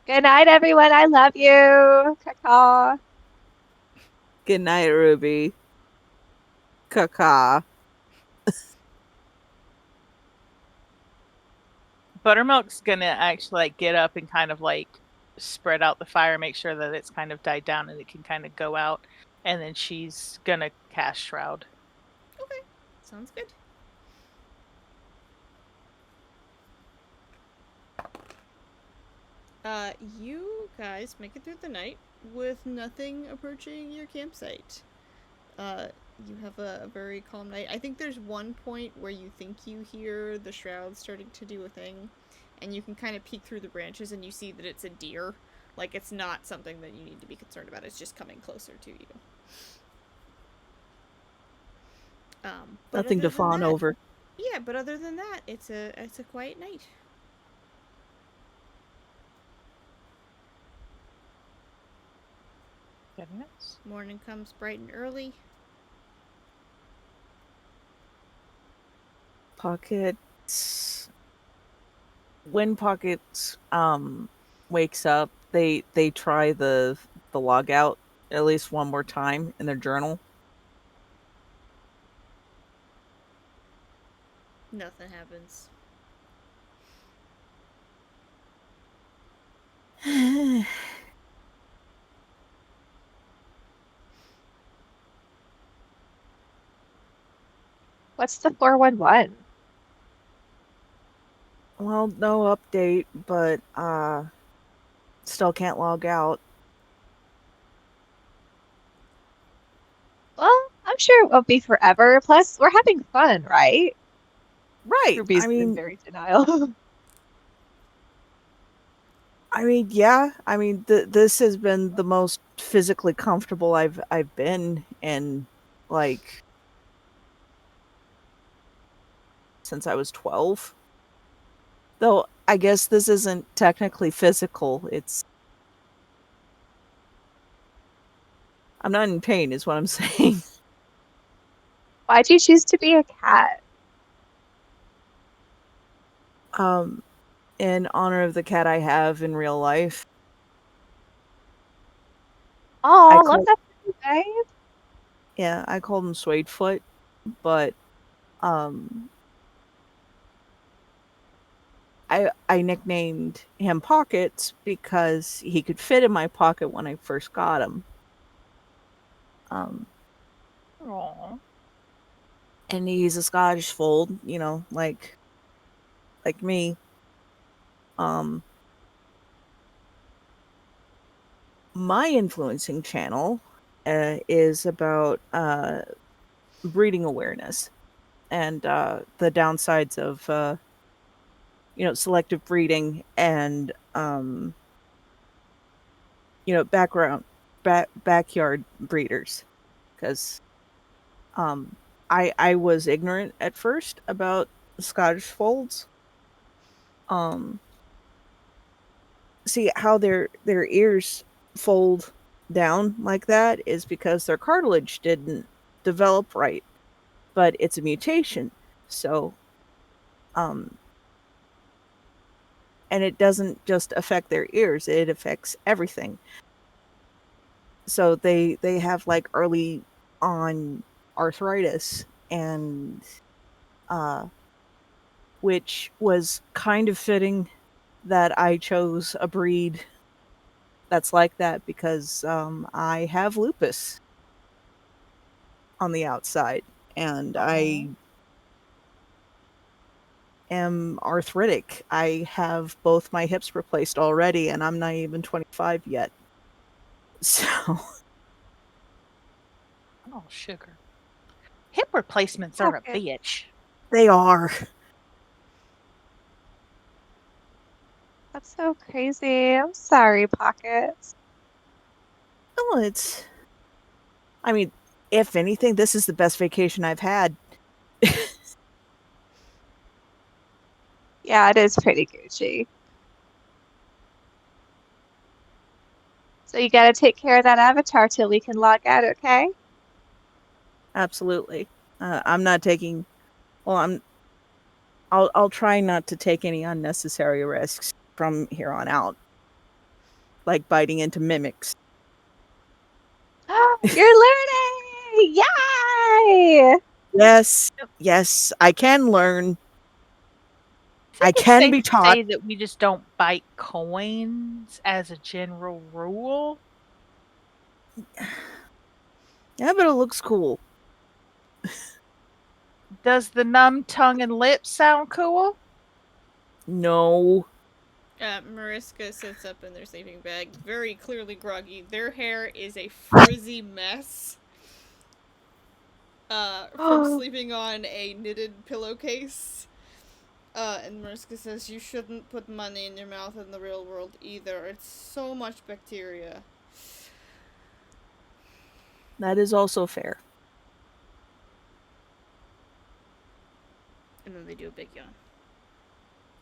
Good night, everyone. I love you. Caw. Good night, Ruby. Caca. Buttermilk's gonna actually get up and kind of spread out the fire, make sure that it's kind of died down and it can kind of go out, and then she's gonna cast Shroud. Okay, sounds good. You guys make it through the night with nothing approaching your campsite. Uh, you have a very calm night. I think there's one point where you think you hear the shroud starting to do a thing, and you can kind of peek through the branches and you see that it's a deer. Like, it's not something that you need to be concerned about. It's just coming closer to you. But Nothing to fawn over. Yeah, but other than that, it's a quiet night. Goodness. Morning comes bright and early. Pockets. When Pockets wakes up, they try the log out at least one more time in their journal. Nothing happens. What's the 411? Well, no update, but still can't log out. Well, I'm sure it won't be forever. Plus, we're having fun, right? Right. Ruby's in very denial. Yeah. This has been the most physically comfortable I've been in, like, since I was 12. Though I guess this isn't technically physical. I'm not in pain, is what I'm saying. Why'd you choose to be a cat? In honor of the cat I have in real life. Oh, love that for you, babe. Yeah, I called him Suedefoot, but I nicknamed him Pockets because he could fit in my pocket when I first got him. Aww. and he's a Scottish fold, like me. Um, my influencing channel is about breeding awareness and the downsides of selective breeding and backyard breeders, because I was ignorant at first about Scottish folds. Um, See how their ears fold down like that is because their cartilage didn't develop right, but it's a mutation. So, um, and it doesn't just affect their ears; it affects everything. So they have like early on arthritis, and uh, which was kind of fitting that I chose a breed that's like that because I have lupus on the outside, and I am arthritic. I have both my hips replaced already, and I'm not even 25 yet. So Oh, sugar. Hip replacements are a Okay. bitch. they are. That's so crazy. I'm sorry, Pockets. Well, I mean, if anything, this is the best vacation I've had. Yeah, it is pretty Gucci. So you gotta take care of that avatar till we can log out, okay? Absolutely. I'm not taking. Well, I'll try not to take any unnecessary risks from here on out, like biting into mimics. You're learning! Yay! Yes, yes, I can learn. I I think it's can safe be to taught. say that we just don't bite coins as a general rule. Yeah, but it looks cool. Does the numb tongue and lips sound cool? No. Mariska sits up in their sleeping bag, very clearly groggy. Their hair is a frizzy mess. From sleeping on a knitted pillowcase. And Mariska says, you shouldn't put money in your mouth in the real world either. It's so much bacteria. That is also fair. And then they do a big yawn.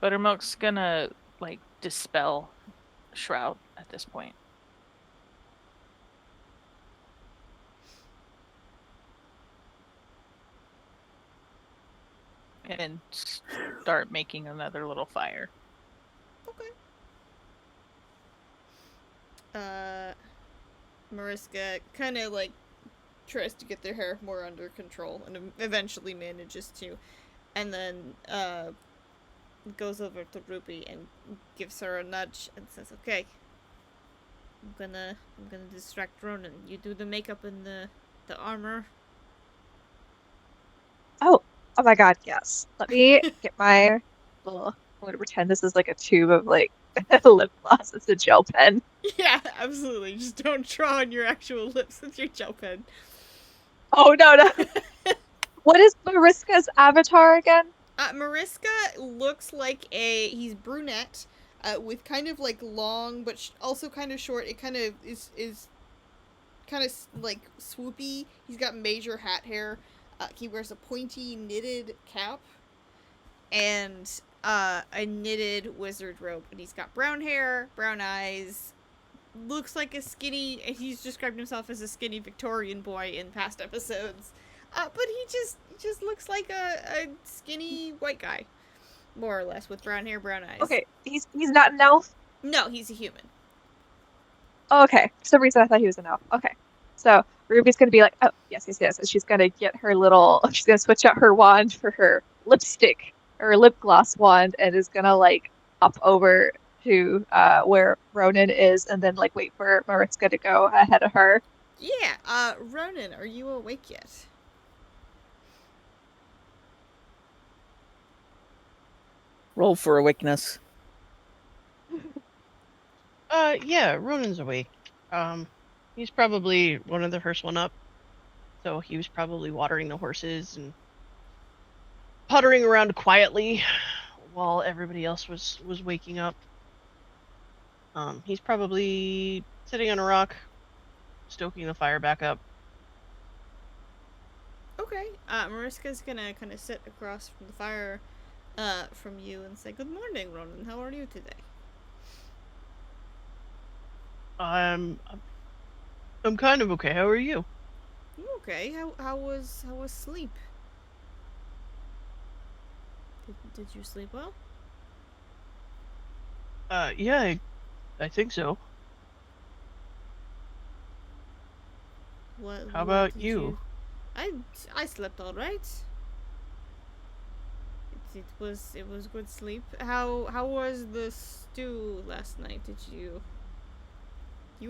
Buttermilk's gonna, dispel Shroud at this point. And start making another little fire. Okay. Mariska kind of tries to get their hair more under control and eventually manages to. And then goes over to Ruby and gives her a nudge and says, "Okay, I'm gonna distract Ronan. You do the makeup and the armor." Oh my god, yes. Let me get my little. I'm gonna pretend this is like a tube of lip gloss. It's a gel pen. Yeah, absolutely. Just don't draw on your actual lips with your gel pen. Oh no. What is Mariska's avatar again? Mariska looks like he's brunette, with kind of long but also kind of short. It kind of is kind of swoopy. He's got major hat hair. He wears a pointy knitted cap and a knitted wizard robe, and he's got brown hair, brown eyes. Looks like a skinny. He's described himself as a skinny Victorian boy in past episodes, but he just looks like a skinny white guy, more or less, with brown hair, brown eyes. Okay, he's not an elf. No, he's a human. Oh, okay. For some reason I thought he was an elf. Okay. So Ruby's gonna be like, oh yes. And she's gonna get her little. She's gonna switch out her wand for her lipstick or lip gloss wand, and is gonna hop over to where Ronan is, and then wait for Mariska to go ahead of her. Yeah. Ronan, are you awake yet? Roll for a weakness. Yeah, Ronan's awake. He's probably one of the first one up, so he was probably watering the horses and puttering around quietly while everybody else was waking up. He's probably sitting on a rock, stoking the fire back up. Okay. Mariska's gonna kind of sit across from the fire, from you and say, "Good morning, Ronan. How are you today?" I'm kind of okay. How are you? Okay. How was sleep? Did you sleep well? Yeah, I think so. How What about did you? you? I I slept all right. It was good sleep. How was the stew last night? Did you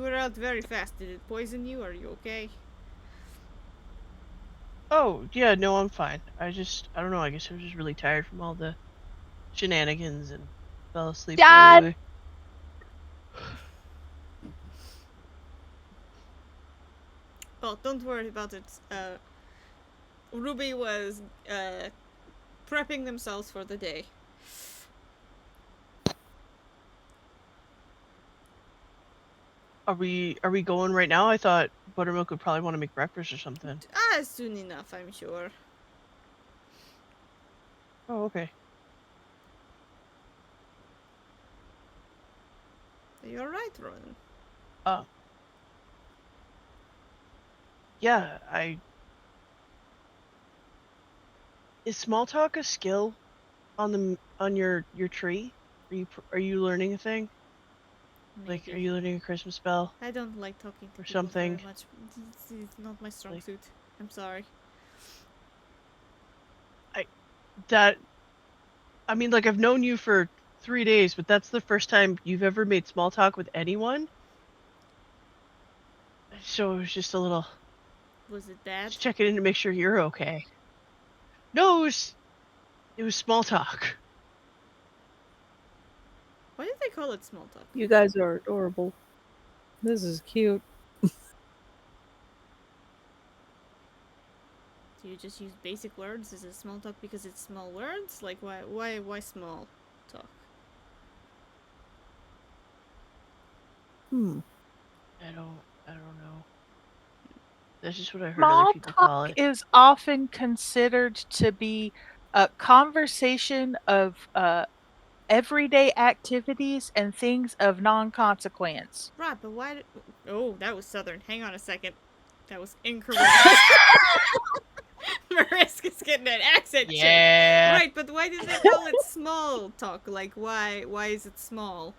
were out very fast? Did it poison you? Are you okay? Oh, yeah, no, I'm fine. I don't know, I guess I was just really tired from all the shenanigans and fell asleep right Dad! away. Well, don't worry about it. Ruby was prepping themselves for the day. Are we going right now? I thought Buttermilk would probably want to make breakfast or something. Soon enough, I'm sure. Oh, okay. You're right, Ronan. Uh, yeah, I is small talk a skill on your tree? Are you learning a thing? Like, are Maybe. you learning a Christmas spell I don't like talking to or people very something? much. It's not my strong Like, suit. I'm sorry. I that I mean, like, I've known you for 3 days, but that's the first time you've ever made small talk with anyone. So it was just a little, Was it bad? just checking in to make sure you're okay. No, it was small talk. Why did they call it small talk? You guys are adorable. This is cute. Do you just use basic words? Is it small talk because it's small words? Like why small talk? Hmm. I don't know. That's just what I heard other Small people call talk it. is often considered to be a conversation of everyday activities and things of non-consequence. Right, but why did... Oh, that was southern. Hang on a second. That was incorrect. Mariska's getting an accent change. Yeah. Right, but why did they call it small talk? Like why is it small?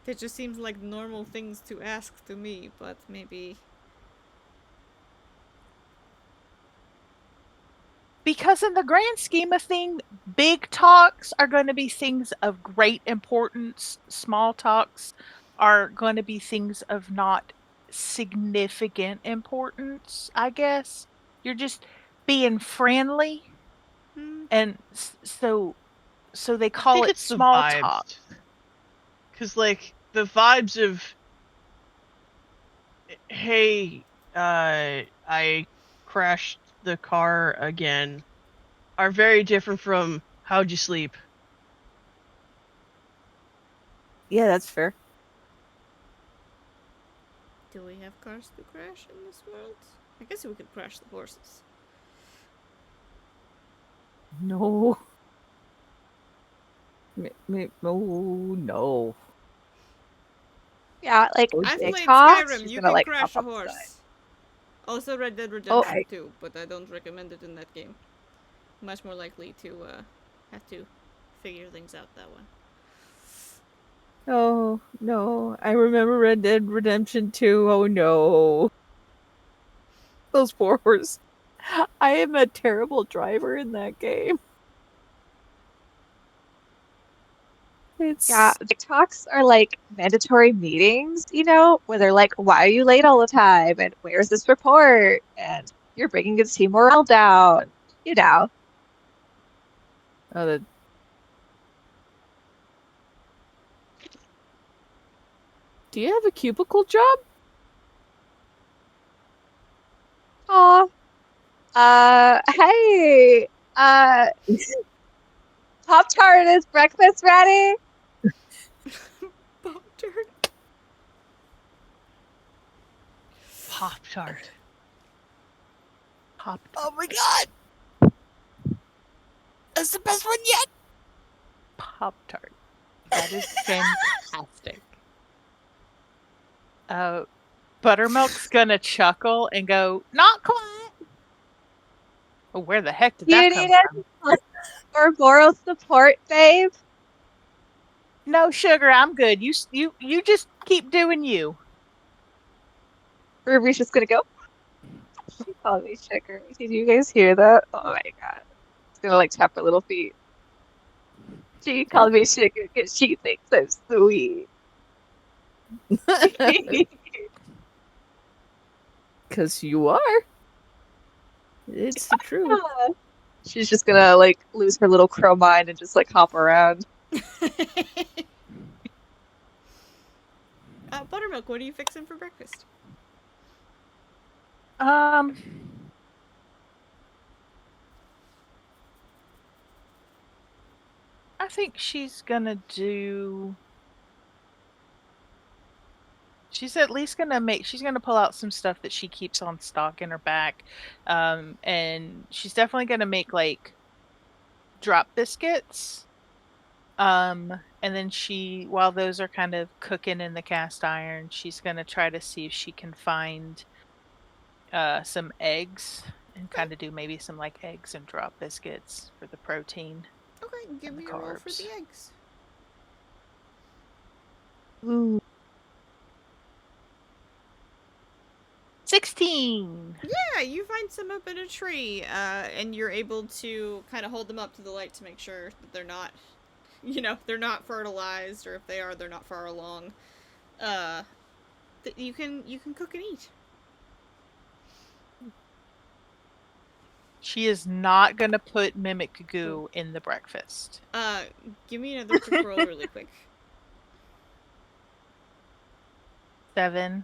It just seems like normal things to ask to me, but maybe... Because in the grand scheme of things, big talks are going to be things of great importance. Small talks are going to be things of not significant importance, I guess. You're just being friendly, Hmm. and so they I call think it it's the small talk. vibes. Cause like the vibes of, hey, I crashed the car again, are very different from how'd you sleep. Yeah, that's fair. Do we have cars to crash in this world? I guess we could crash the horses. No. Oh, no. Yeah, like Oh, I've big played talks, Skyrim. she's You gonna can like hop crash a on the side. horse. Also Red Dead Oh, Redemption 2, but I don't recommend it in that game. Much more likely to have to figure things out that one. oh, no. I remember Red Dead Redemption 2. Oh, no. Those poor horses. I am a terrible driver in that game. yeah, It's big talks are like mandatory meetings, where they're like, why are you late all the time? And where's this report? And you're bringing the team morale down, you know. uh, Do you have a cubicle job? Aw. Hey. Pop-Tart, is breakfast ready? Pop-Tart. Pop-Tart. Pop. Oh my god! That's the best one yet! Pop Tart. That is fantastic. Buttermilk's gonna chuckle and go, not quite. Oh, where the heck did Do you that need come from? any or moral support, babe? No, sugar, I'm good. You just keep doing you. Ruby's just gonna go. She called me sugar. Did you guys hear that? Oh my god. It's gonna like tap her little feet. She called me sugar because she thinks I'm sweet. Because you are. It's the truth. She's just gonna like lose her little crow mind and just like hop around. Buttermilk, what are you fixing for breakfast? I think she's gonna do. She's at least gonna make. She's gonna pull out some stuff that she keeps on stock in her back, and she's definitely gonna make like drop biscuits. And then while those are kind of cooking in the cast iron, she's gonna try to see if she can find some eggs and kind of do maybe some like eggs and drop biscuits for the protein. Okay, give me a roll for the eggs. Ooh. 16. Yeah, you find some up in a tree, and you're able to kind of hold them up to the light to make sure that they're not, they're not fertilized, or if they are, they're not far along. That you can cook and eat. She is not gonna put mimic goo in the breakfast. Give me another quick roll really quick. 7.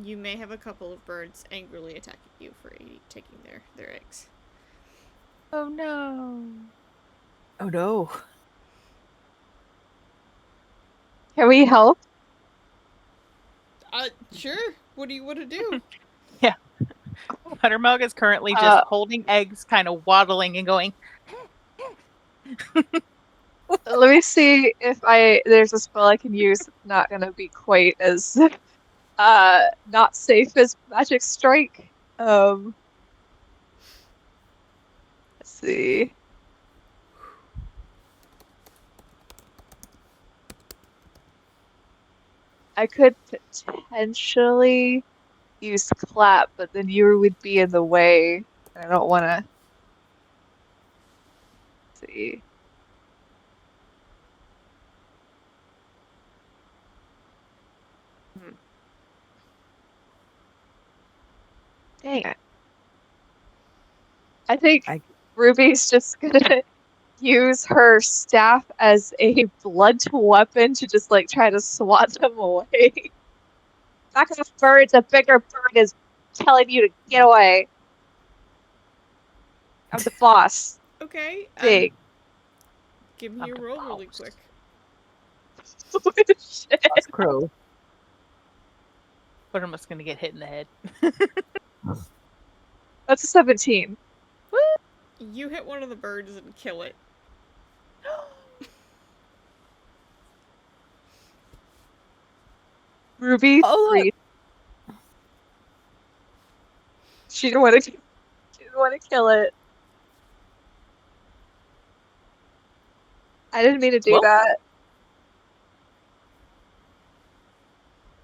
You may have a couple of birds angrily attacking you for taking their eggs. Oh no. Oh no. Can we help? Sure. What do you want to do? Yeah. Buttermilk is currently just holding eggs, kind of waddling and going. Let me see if there's a spell I can use that's not gonna be quite as not safe as Magic Strike. Let's see. I could potentially use clap, but then you would be in the way. I don't want to. See. Dang it. I think Ruby's just gonna use her staff as a blunt weapon to just like try to swat them away. Back off, birds! A bigger bird is telling you to get away. I'm the boss. Okay. Big. Give me your roll really quick. Shit. That's crow. Buttermilk's gonna get hit in the head. That's a 17. You hit one of the birds and kill it. Ruby, 3. She didn't want to kill it. I didn't mean to do that.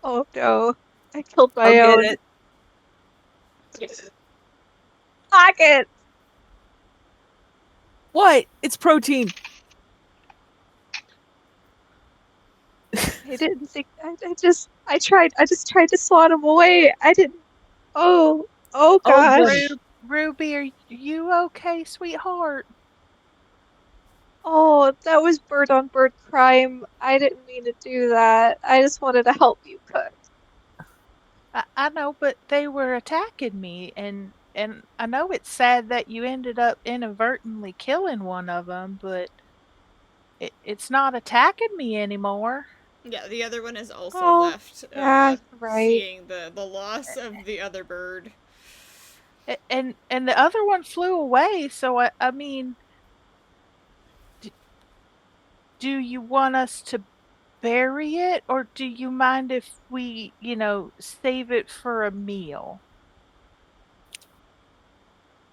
Oh no. I killed my own. Get it. Pocket! What? It's protein. I didn't think. I just tried to swat him away. I didn't. Oh gosh. Ruby, are you okay, sweetheart? Oh, that was bird on bird crime. I didn't mean to do that. I just wanted to help you cook. I know, but they were attacking me, and I know it's sad that you ended up inadvertently killing one of them, but it's not attacking me anymore. Yeah, the other one has also Oh, left, yeah, you're right. seeing the loss of the other bird. And the other one flew away, so I mean, d- do you want us to bury it, or do you mind if we, save it for a meal?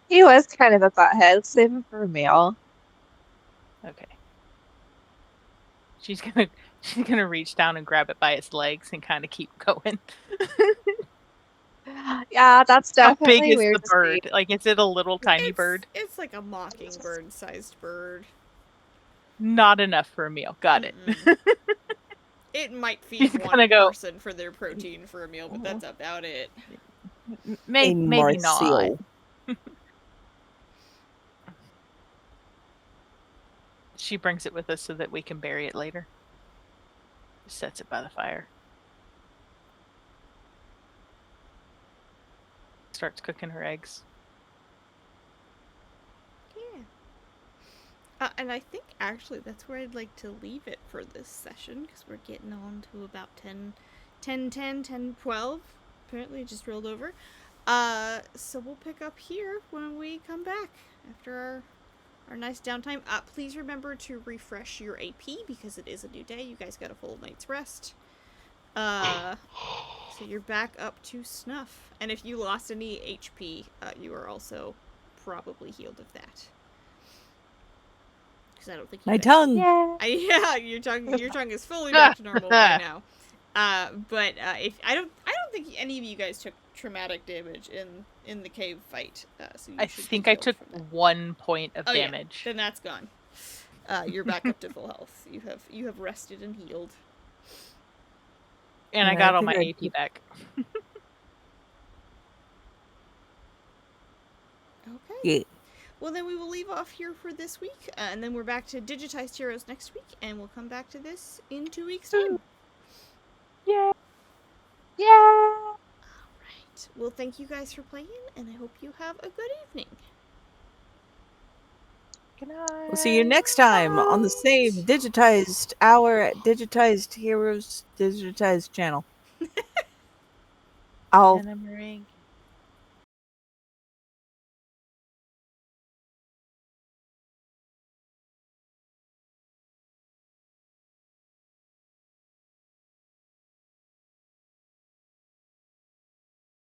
He was kind of a butthead. Let's save him for a meal. Okay. She's gonna she's gonna reach down and grab it by its legs and kind of keep going. Yeah, that's How big definitely is weird the to see. bird? Like, is it a little tiny bird? It's like a mockingbird-sized bird. Not enough for a meal. Got it. Mm-mm. It might She's feed gonna one go. person for their protein for a meal, but that's about it. A Maybe not. Marseille. She brings it with us so that we can bury it later. Just sets it by the fire. Starts cooking her eggs. Yeah. And I think actually that's where I'd like to leave it for this session, because we're getting on to about 10, 12. Apparently it just rolled over. So we'll pick up here when we come back after our nice downtime. Please remember to refresh your AP because it is a new day. You guys got a full night's rest. So you're back up to snuff. And if you lost any HP, you are also probably healed of that. Because I don't think you My guys... tongue. Yeah. Yeah, your tongue is fully back to normal by now. But if I don't think any of you guys took traumatic damage in the cave fight. So you I should think be I healed took from that. 1 point of Oh yeah, damage. then that's gone. You're back up to full health. You have rested and healed. And I Yeah, got I all my think AP back. Okay. Yeah. Well, then we will leave off here for this week, and then we're back to Digitized Heroes next week, and we'll come back to this in 2 weeks' time. Yeah. Yeah. Alright. Well, thank you guys for playing, and I hope you have a good evening. Good night. We'll see you next time on the same digitized hour at Digitized Heroes Digitized channel. I'll And I'm ring.